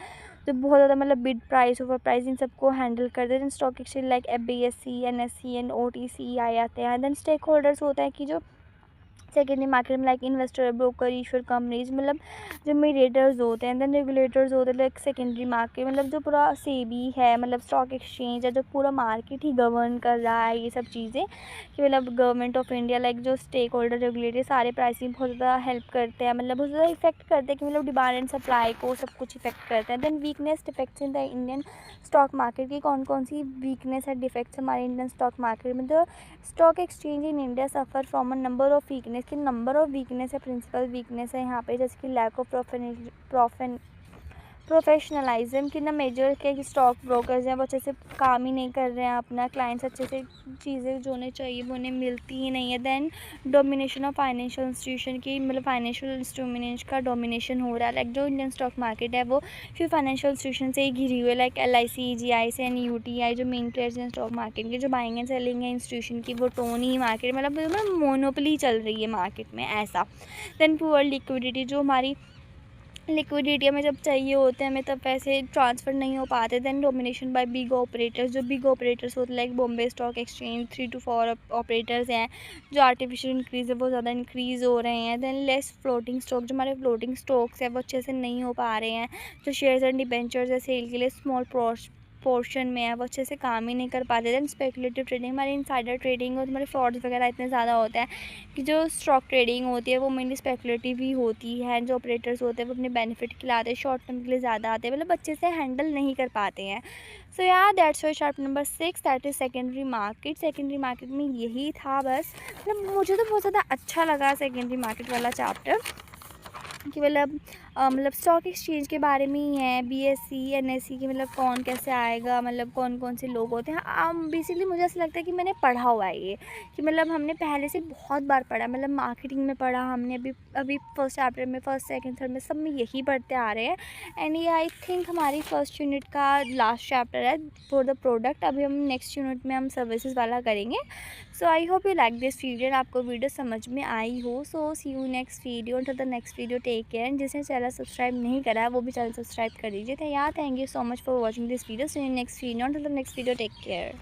जो बहुत ज़्यादा मतलब बिड प्राइस ओवर प्राइस इन सबको हैंडल करते हैं। Stock exchange like FBSE NSE and OTC आते हैं। देन स्टेक होल्डर्स होता है कि जो सेकेंडरी मार्केट में like investor, broker, issuer companies, मतलब जो मीडिएटर्स होते हैं। देन रेगुलेटर्स होते हैं लाइक सेकेंडरी मार्केट, मतलब जो पूरा सेबी है, मतलब स्टॉक एक्सचेंज है, जो पूरा मार्केट ही गवर्न कर रहा है ये सब चीज़ें, कि मतलब गवर्नमेंट ऑफ इंडिया लाइक जो स्टेक होल्डर, रेगुलेटर सारे प्राइसिंग बहुत ज़्यादा हेल्प करते हैं, मतलब बहुत ज़्यादा इफेक्ट करते हैं, कि मतलब डिमांड एंड सप्लाई को सब कुछ इफेक्ट करते हैं। Then weakness defects in the Indian stock market की, कौन कौन सी वीकनेस है, डिफेक्ट्स हमारे इंडियन स्टॉक मार्केट में। तो stock exchange in India suffer from a number of weakness, की नंबर ऑफ वीकनेस है, प्रिंसिपल वीकनेस है यहाँ पे, जैसे कि लैक ऑफ प्रोफेशनलाइज्म, की ना मेजर क्या कि स्टॉक ब्रोकर्स हैं वो अच्छे से काम ही नहीं कर रहे हैं अपना, क्लाइंट्स अच्छे से चीज़ें जो उन्हें चाहिए वो उन्हें मिलती ही नहीं है। Then domination of financial institution की, मतलब फाइनेंशियल इंस्ट्रूमेंट्स का डोमिनेशन हो रहा है, लाइक जो इंडियन स्टॉक मार्केट है वो फिर फाइनेंशियल इंस्टीट्यूशन से ही घिरी हुई है, like LIC GIC and UTI, जो मेन प्लेयर्स हैं स्टॉक मार्केट के, जो बाइंग एंड सेलिंग है इंस्टीट्यूशन की, वो टोन ही मार्केट मतलब मोनोपोली चल रही है मार्केट में ऐसा। देन पुअर लिक्विडिटी, जो हमारी लिक्विडिटी हमें जब चाहिए होते हैं हमें तब पैसे ट्रांसफ़र नहीं हो पाते। Then domination by big operators, जो बिग ऑपरेटर्स होते हैं like Bombay stock exchange, 3 to 4 operators हैं, जो आर्टिफिशियल इंक्रीज़ है वो ज़्यादा इंक्रीज़ हो रहे हैं। देन लेस फ्लोटिंग स्टॉक, जो हमारे फ्लोटिंग स्टॉक्स हैं वो अच्छे से नहीं हो पा रहे हैं, जो शेयर्स एंड डिबेंचर्स है सेल के लिए स्मॉल पोर्शन में है वो अच्छे से काम ही नहीं कर पाते। देन स्पेकुलेटिव ट्रेडिंग, हमारी इनसाइडर ट्रेडिंग और हमारे फ्रॉड्स वगैरह इतने ज़्यादा होते हैं कि जो स्टॉक ट्रेडिंग होती है वो मेनली स्पेकुलेटिव ही होती है, जो ऑपरेटर्स होते हैं वो अपने बेनिफिट के लिए आते हैं, शॉर्ट टर्म के लिए ज़्यादा आते हैं, मतलब अच्छे से हैंडल नहीं कर पाते हैं। सो या that's why chart number 6 that is secondary market. Secondary market में यही था बस, मतलब मुझे तो बहुत ज़्यादा अच्छा लगा सेकेंडरी मार्केट वाला चैप्टर, कि मतलब स्टॉक एक्सचेंज के बारे में ही है, BSE NSE की, मतलब कौन कैसे आएगा, मतलब कौन कौन से लोग होते हैं। बेसिकली मुझे ऐसा लगता है कि मैंने पढ़ा हुआ है ये, कि मतलब हमने पहले से बहुत बार पढ़ा, मतलब मार्केटिंग में पढ़ा हमने, अभी फर्स्ट चैप्टर में, फर्स्ट सेकंड थर्ड में सब में यही पढ़ते आ रहे हैं। एंड ये आई थिंक हमारी फर्स्ट यूनिट का लास्ट चैप्टर है फॉर द प्रोडक्ट। अभी हम नेक्स्ट यूनिट में हम सर्विसेज वाला करेंगे। So I hope you like this video, आपको वीडियो समझ में आई हो। So see you next video, until the next video, take care. जिसने चैनल सब्सक्राइब नहीं करा है वो भी चैनल सब्सक्राइब कर दीजिए। तो यार thank you so much for watching this video. See you next video, until the next video, take care.